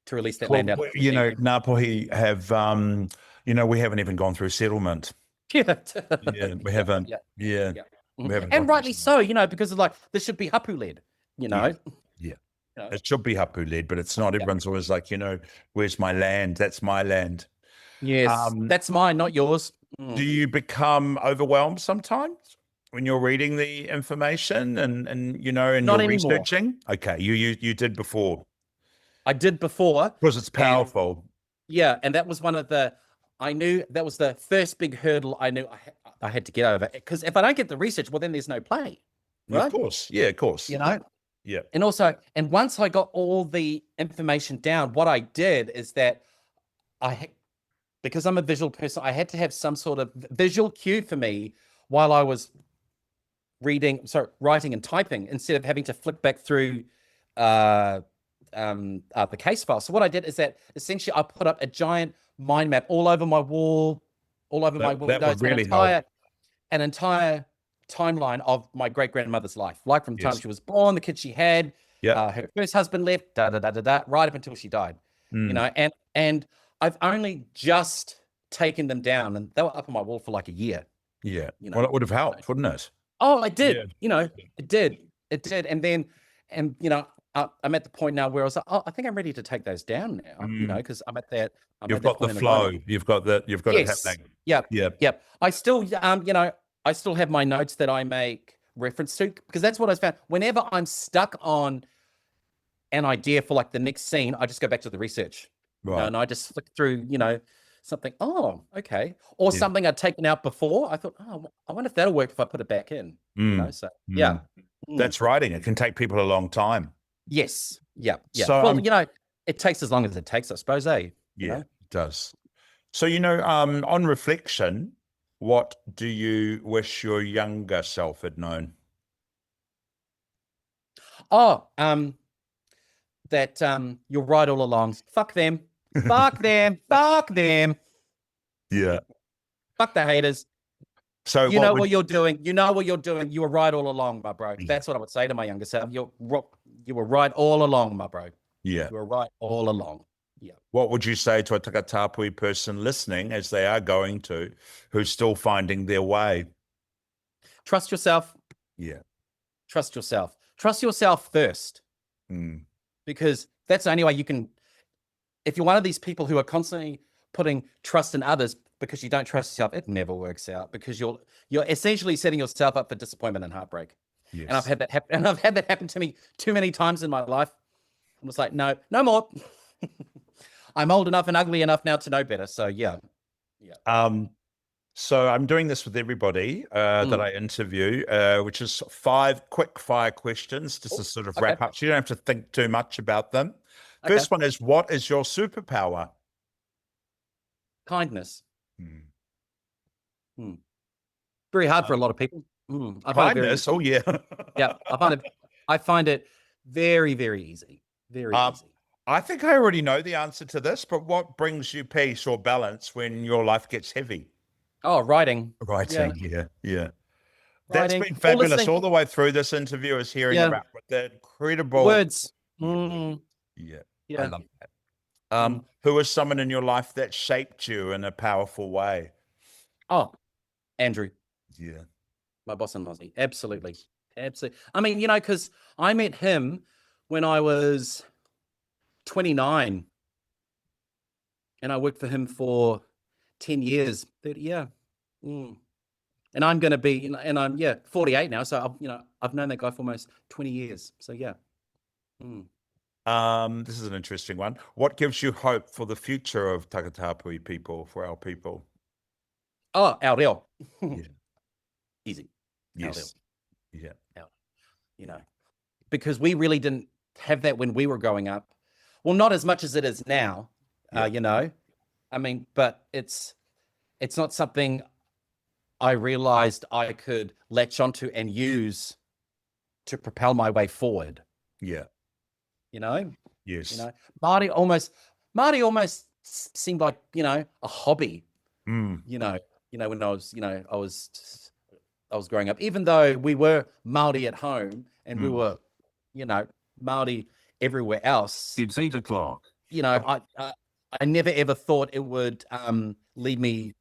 that land out. You know, Ngāpuhi have, you know, we haven't even gone through settlement. Yeah. Yeah, we haven't. Yeah. We haven't And gone rightly through so, you know, because of like, this should be hapu led, you know. Yeah. You know? It should be hapu led, but it's not. Everyone's always like, you know, where's my land? That's my land. Yes, that's mine, not yours. Do you become overwhelmed sometimes when you're reading the information and you know, and Not you're anymore. researching? Okay, you did before. I did before. Because it's powerful. And that was one of the, I knew that was the first big hurdle I knew I had to get over. Because if I don't get the research, well, then there's no play. Right? Of course. Yeah, of course. You know? Yeah. And also, and once I got all the information down, what I did is that because I'm a visual person, I had to have some sort of visual cue for me while I was writing and typing, instead of having to flick back through the case file. So what I did is that essentially I put up a giant mind map all over my wall, all over my windows, that would really help. An entire timeline of my great-grandmother's life, like from the time she was born, the kids she had, her first husband left, right up until she died. You know, and I've only just taken them down, and they were up on my wall for like a year. Yeah. You know? Well, it would have helped, wouldn't it? Oh, it did. Yeah. You know, it did. And you know, I'm at the point now where I was like, oh, I think I'm ready to take those down now. You know, because I'm at that. You've got the flow. You've got it happening. Yep. I still, you know, I still have my notes that I make reference to, because that's what I found. Whenever I'm stuck on an idea for like the next scene, I just go back to the research. Right. You know, and I just flick through, you know, something. Oh, okay. Or something I'd taken out before. I thought, oh, I wonder if that'll work if I put it back in. You know, so yeah. That's writing. It can take people a long time. Yes. Yeah. So, well, you know, it takes as long as it takes, I suppose, eh? Yeah, You know? it does. So, you know, on reflection, what do you wish your younger self had known? Oh, that you're right all along. Fuck them. Fuck them. Fuck them. Yeah. Fuck the haters. So you know what you're doing. You know what you're doing. You were right all along, my bro. That's what I would say to my younger self. You were right all along, my bro. Yeah. You were right all along. Yeah. What would you say to a Takatāpui person listening, as they are going to, who's still finding their way? Trust yourself. Yeah. Trust yourself. Trust yourself first. Because that's the only way you can, if you're one of these people who are constantly putting trust in others because you don't trust yourself, it never works out, because you're essentially setting yourself up for disappointment and heartbreak. Yes. And I've had that happen. And I've had that happen to me too many times in my life. I'm just like, no more. I'm old enough and ugly enough now to know better. So yeah. So I'm doing this with everybody that I interview, which is 5 quick fire questions, just to sort of wrap up. So you don't have to think too much about them. First one is, what is your superpower? Kindness. Very hard for a lot of people. Kindness. Oh yeah. Yeah. I find it very, very easy. Very easy. I think I already know the answer to this, but what brings you peace or balance when your life gets heavy? Oh, writing. Writing, yeah. That's been fabulous all the way through this interview, is hearing about the incredible words. Yeah. I love that. Who is someone in your life that shaped you in a powerful way? Oh, Andrew. Yeah. My boss in Aussie. Absolutely. I mean, you know, because I met him when I was 29, and I worked for him for 10 years. 30, yeah. And I'm going to be, and I'm 48 now. So I've known that guy for almost 20 years. So yeah. This is an interesting one. What gives you hope for the future of Takatāpui people, for our people? Oh, Ao reo. Yeah. Easy. Yes. Yeah. You know, because we really didn't have that when we were growing up. Well, not as much as it is now, you know. I mean, but it's not something I realized I could latch onto and use to propel my way forward. Yeah. You know, Yes. Māori almost seemed like, a hobby, Mm. when I was, I was growing up, even though we were Māori at home and we were, Māori everywhere else. It's 8 o'clock. I never ever thought it would lead me,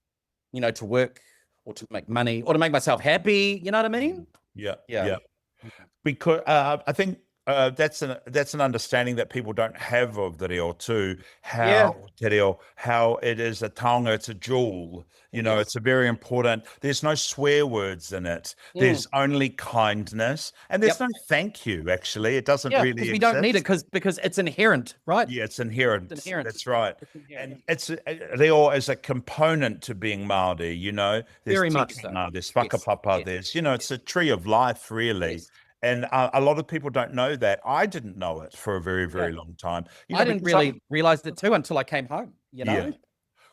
to work or to make money or to make myself happy. You know what I mean? Yeah. Yeah. Yeah. Because I think that's an understanding that people don't have of the reo too. How it is a taonga, it's a jewel. It's a very important. There's no swear words in it. There's only kindness, and there's no thank you. Actually, it doesn't really because we exist. don't need it because it's inherent, right? Yeah, it's inherent. It's inherent. That's right. It's inherent. And it's reo is a component to being Māori. There's Very much so. There's Whakapapa. There's it's a tree of life, really. Yes. And a lot of people don't know that. I didn't know it for a very, very long time. I didn't really realize it too until I came home, Yeah.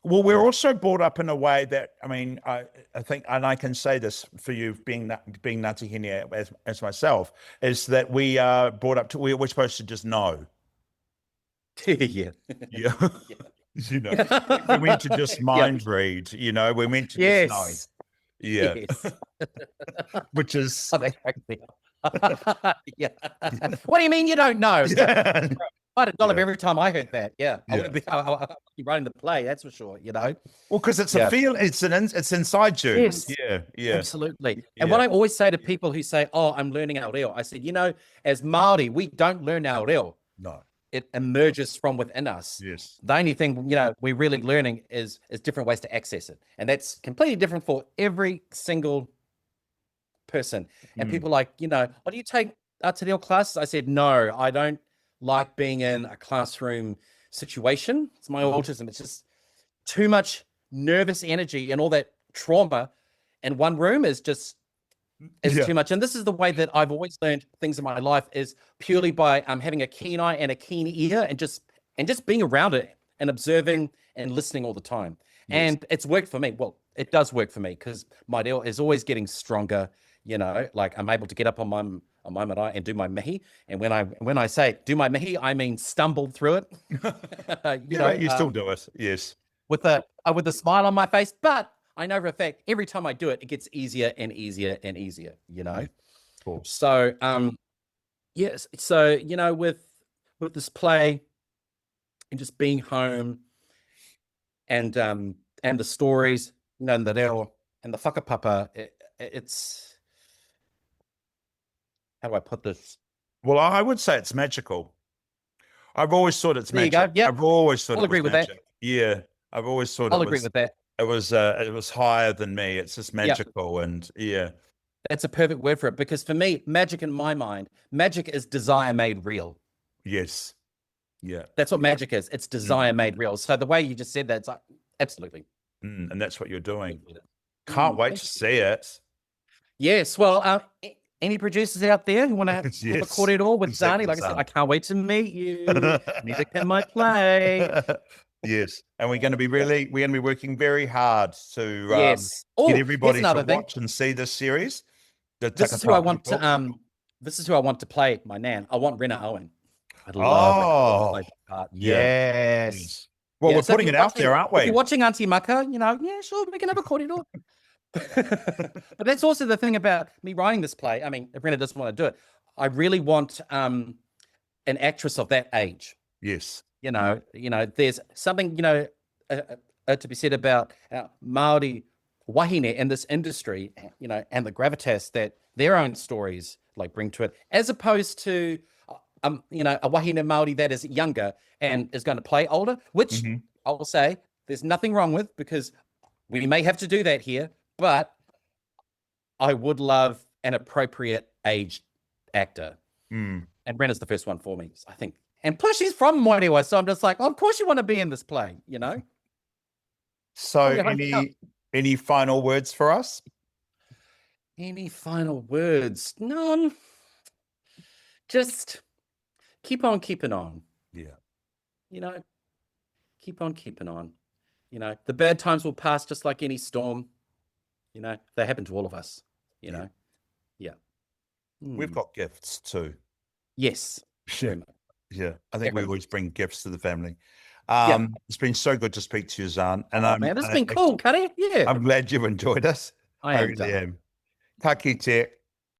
Well, we're also brought up in a way that, I think, and I can say this for you being Ngāti Hine as myself, is that we are brought up to, we're supposed to just know. Yeah. Yeah. We're meant to just mind read, we're meant to just know. Yeah. Yes. Which is... Oh, they cracked me up. Yeah. What do you mean you don't know? Yeah. I'd $1 every time I heard that. Yeah. I would be writing the play, that's for sure, Well, because it's a feel, it's inside you. Yes. Yeah. Absolutely. And what I always say to people who say, "Oh, I'm learning Ao Reo," I said, as Māori, we don't learn Ao Reo. No. It emerges from within us. Yes. The only thing, we're really learning is different ways to access it. And that's completely different for every single person. And people like, do you take Te Reo classes? I said, no, I don't like being in a classroom situation. It's my autism. It's just too much nervous energy and all that trauma in one room is just too much. And this is the way that I've always learned things in my life is purely by having a keen eye and a keen ear and just being around it and observing and listening all the time. Yes. And it's worked for me. Well, it does work for me because my reo is always getting stronger. Like I'm able to get up on my marae and do my mihi. And when I say do my mihi, I mean stumble through it. You still do it. Yes. With a smile on my face, but I know for a fact every time I do it, it gets easier and easier and easier. Of course. So yes. So with this play and just being home and the stories, and the reo and the whakapapa, it's. How do I put this? Well, I would say it's magical. I've always thought it's magic. There you go. Yep. I've always thought I'll agree with magic. that. Yeah. I've always thought I'll agree with that. It was higher than me. It's just magical and That's a perfect word for it because for me, magic in my mind, magic is desire made real. Yes. Yeah. That's what magic is. It's desire made real. So the way you just said that, it's like, absolutely. And that's what you're doing. Can't wait to see it. Yes. Well, any producers out there who want to have a kōrero with Zani? Like I said, I can't wait to meet you. Neither can my play. Yes, and we're going to be working very hard to get everybody to watch and see this series. This is who I want to. This is who I want to play my nan. I want Rena Owen. I'd love to play that part. Yes. Well, we're putting it out there, aren't we? If you're watching Auntie Maka, sure, we can have a kōrero. But that's also the thing about me writing this play. I mean, if Rena doesn't want to do it, I really want an actress of that age. Yes. There's something, to be said about Māori wahine in this industry, and the gravitas that their own stories like bring to it, as opposed to, a wahine Māori that is younger and is going to play older, which I will say there's nothing wrong with because we may have to do that here, but I would love an appropriate aged actor. And Brenna's the first one for me, I think. And plus she's from Moerewa, so I'm just like, of course you want to be in this play, So any final words for us? Any final words? None. Just keep on keeping on. Yeah. Keep on keeping on. The bad times will pass just like any storm. They happen to all of us, Yeah. We've got gifts too. Yes. Sure. Yeah, I think we always bring gifts to the family. Yeah. It's been so good to speak to you, Czahn. And Man, this has been cool, Cuddy. Yeah. I'm glad you've enjoyed us. I am really done. am. Ka kite.